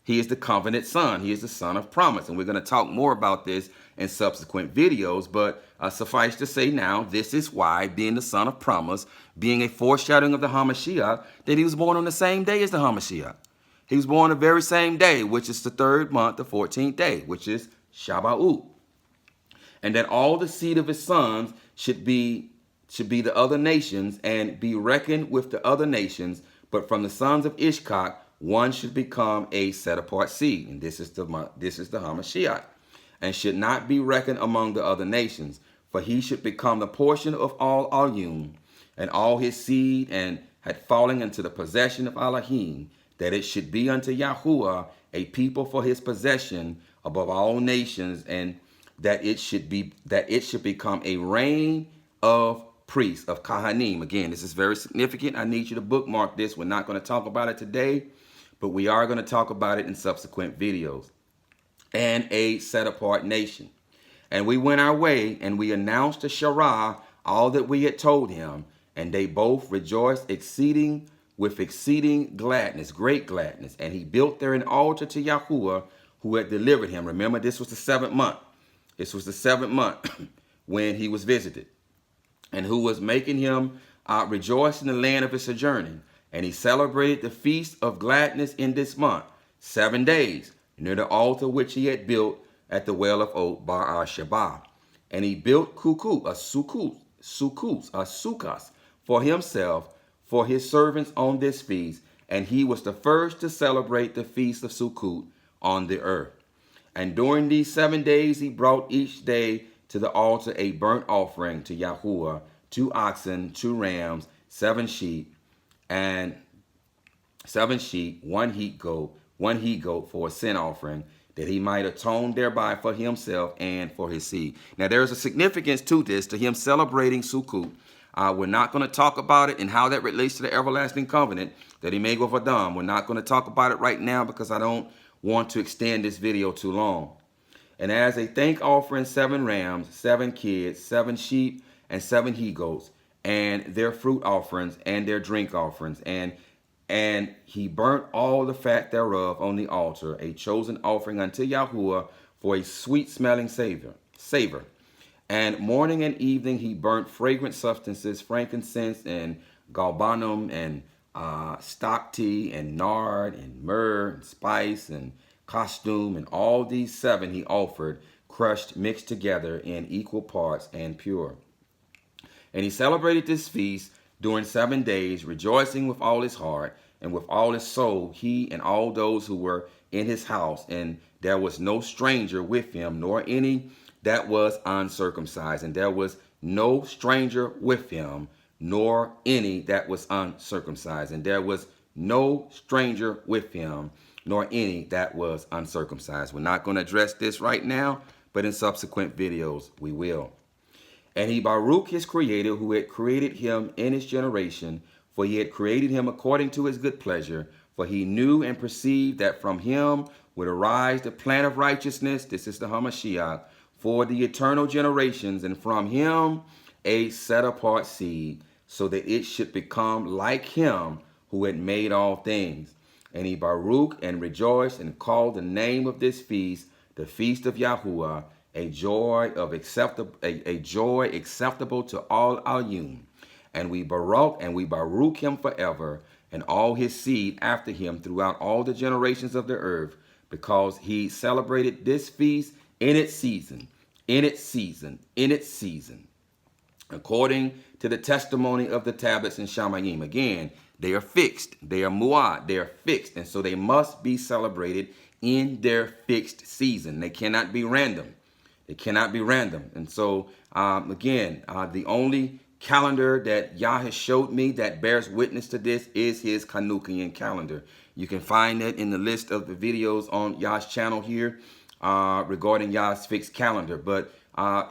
[SPEAKER 1] He is the covenant son. He is the son of promise. And we're going to talk more about this in subsequent videos, but suffice to say now, this is why, being the son of promise, being a foreshadowing of the Hamashiach, that he was born on the same day as the Hamashiach. He was born the very same day, which is the 3rd month, the 14th day, which is Shabba'ut. And that all the seed of his sons should be the other nations and be reckoned with the other nations, but from the sons of Ishkak, one should become a set-apart seed. And this is the Hamashiach. And should not be reckoned among the other nations, for he should become the portion of all Alyum, and all his seed, and had fallen into the possession of Elohim, that it should be unto Yahuwah a people for his possession above all nations, and that it should become a reign of priests, of Kahanim. Again, this is very significant. I need you to bookmark this. We're not going to talk about it today, but we are going to talk about it in subsequent videos. And a set-apart nation. And we went our way, and we announced to Sarah all that we had told him, and they both rejoiced with exceeding gladness, great gladness. And he built there an altar to Yahuwah, who had delivered him. Remember, this was the 7th month. This was the 7th month when he was visited, and who was making him rejoice in the land of his sojourning. And he celebrated the feast of gladness in this month, 7 days, near the altar which he had built at the well of oak, Bar-Shabbat. And he built sukkahs for himself, for his servants on this feast. And he was the first to celebrate the feast of Sukkot on the earth. And during these 7 days, he brought each day to the altar a burnt offering to Yahuwah, 2 oxen, 2 rams, 7 sheep, and 7 sheep, 1 he goat for a sin offering, that he might atone thereby for himself and for his seed. Now, there's a significance to this, to him celebrating Sukkot. We're not going to talk about it and how that relates to the everlasting covenant that he made with Adam. We're not going to talk about it right now because I don't want to extend this video too long. And as a thank offering, 7 rams, 7 kids, 7 sheep, and 7 he-goats, and their fruit offerings and their drink offerings. And he burnt all the fat thereof on the altar, a chosen offering unto Yahuwah for a sweet-smelling savor. And morning and evening he burnt fragrant substances, frankincense and galbanum and stock tea and nard and myrrh and spice and costume, and all these 7 he offered, crushed, mixed together in equal parts and pure. And he celebrated this feast during 7 days, rejoicing with all his heart and with all his soul, he and all those who were in his house. And there was no stranger with him, nor any that was uncircumcised. And there was no stranger with him, nor any that was uncircumcised. And there was no stranger with him, nor any that was uncircumcised. We're not going to address this right now, but in subsequent videos we will. And he Baruch his creator, who had created him in his generation, for he had created him according to his good pleasure. For he knew and perceived that from him would arise the plan of righteousness, this is the Hamashiach, for the eternal generations, and from him a set-apart seed, so that it should become like him who had made all things. And he Baruch and rejoiced and called the name of this feast the feast of Yahuwah, a joy acceptable to all Ayun. And we Baruch him forever, and all his seed after him throughout all the generations of the earth, because he celebrated this feast in its season, according to the testimony of the tablets and Shamayim. Again, they are fixed. They are muad. They are fixed. And so they must be celebrated in their fixed season. They cannot be random. It cannot be random. And so, again, the only calendar that Yah has showed me that bears witness to this is his Chanukian calendar. You can find it in the list of the videos on Yah's channel here regarding Yah's fixed calendar. But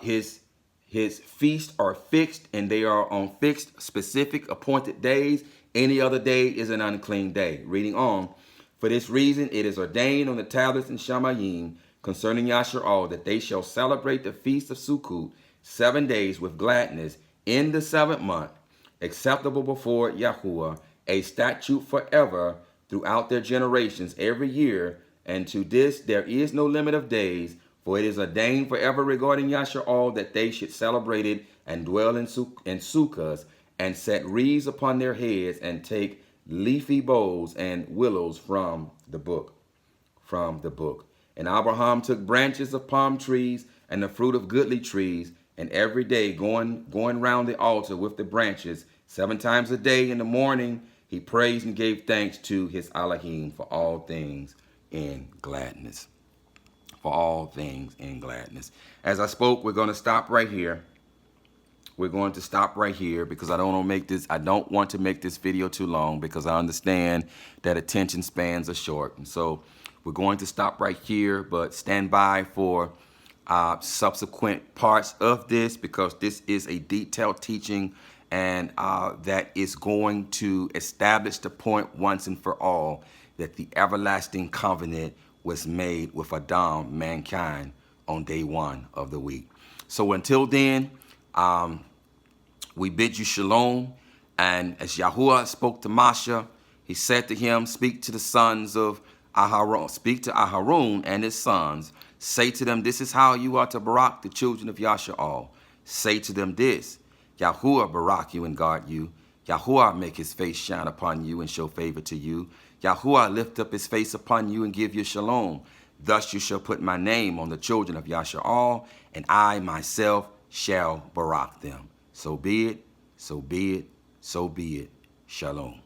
[SPEAKER 1] his feasts are fixed, and they are on fixed, specific, appointed days. Any other day is an unclean day. Reading on. For this reason, it is ordained on the tablets and Shamayim concerning Yashar'al that they shall celebrate the feast of Sukkot 7 days with gladness in the 7th month, acceptable before Yahuwah, a statute forever throughout their generations every year. And to this there is no limit of days, for it is ordained forever regarding Yashar'al that they should celebrate it and dwell in sukkahs and set wreaths upon their heads and take leafy boughs and willows from the book. And Abraham took branches of palm trees and the fruit of goodly trees, and every day going round the altar with the branches 7 times a day in the morning, he praised and gave thanks to his Elohim for all things in gladness. For all things in gladness. As I spoke, we're going to stop right here. We're going to stop right here because I don't want to make this video too long, because I understand that attention spans are short. And so we're going to stop right here, but stand by for subsequent parts of this, because this is a detailed teaching, and that is going to establish the point once and for all that the everlasting covenant was made with Adam, mankind, on day 1 of the week. So until then, we bid you shalom. And as Yahuwah spoke to Masha, he said to him, speak to the sons of Aharon, speak to Aharon and his sons. Say to them, this is how you are to barak the children of Yashar'al. Say to them this, Yahuwah barak you and guard you. Yahuwah make his face shine upon you and show favor to you. Yahuwah lift up his face upon you and give you shalom. Thus you shall put my name on the children of Yashar'al, and I myself shall barak them. So be it, so be it, so be it. Shalom.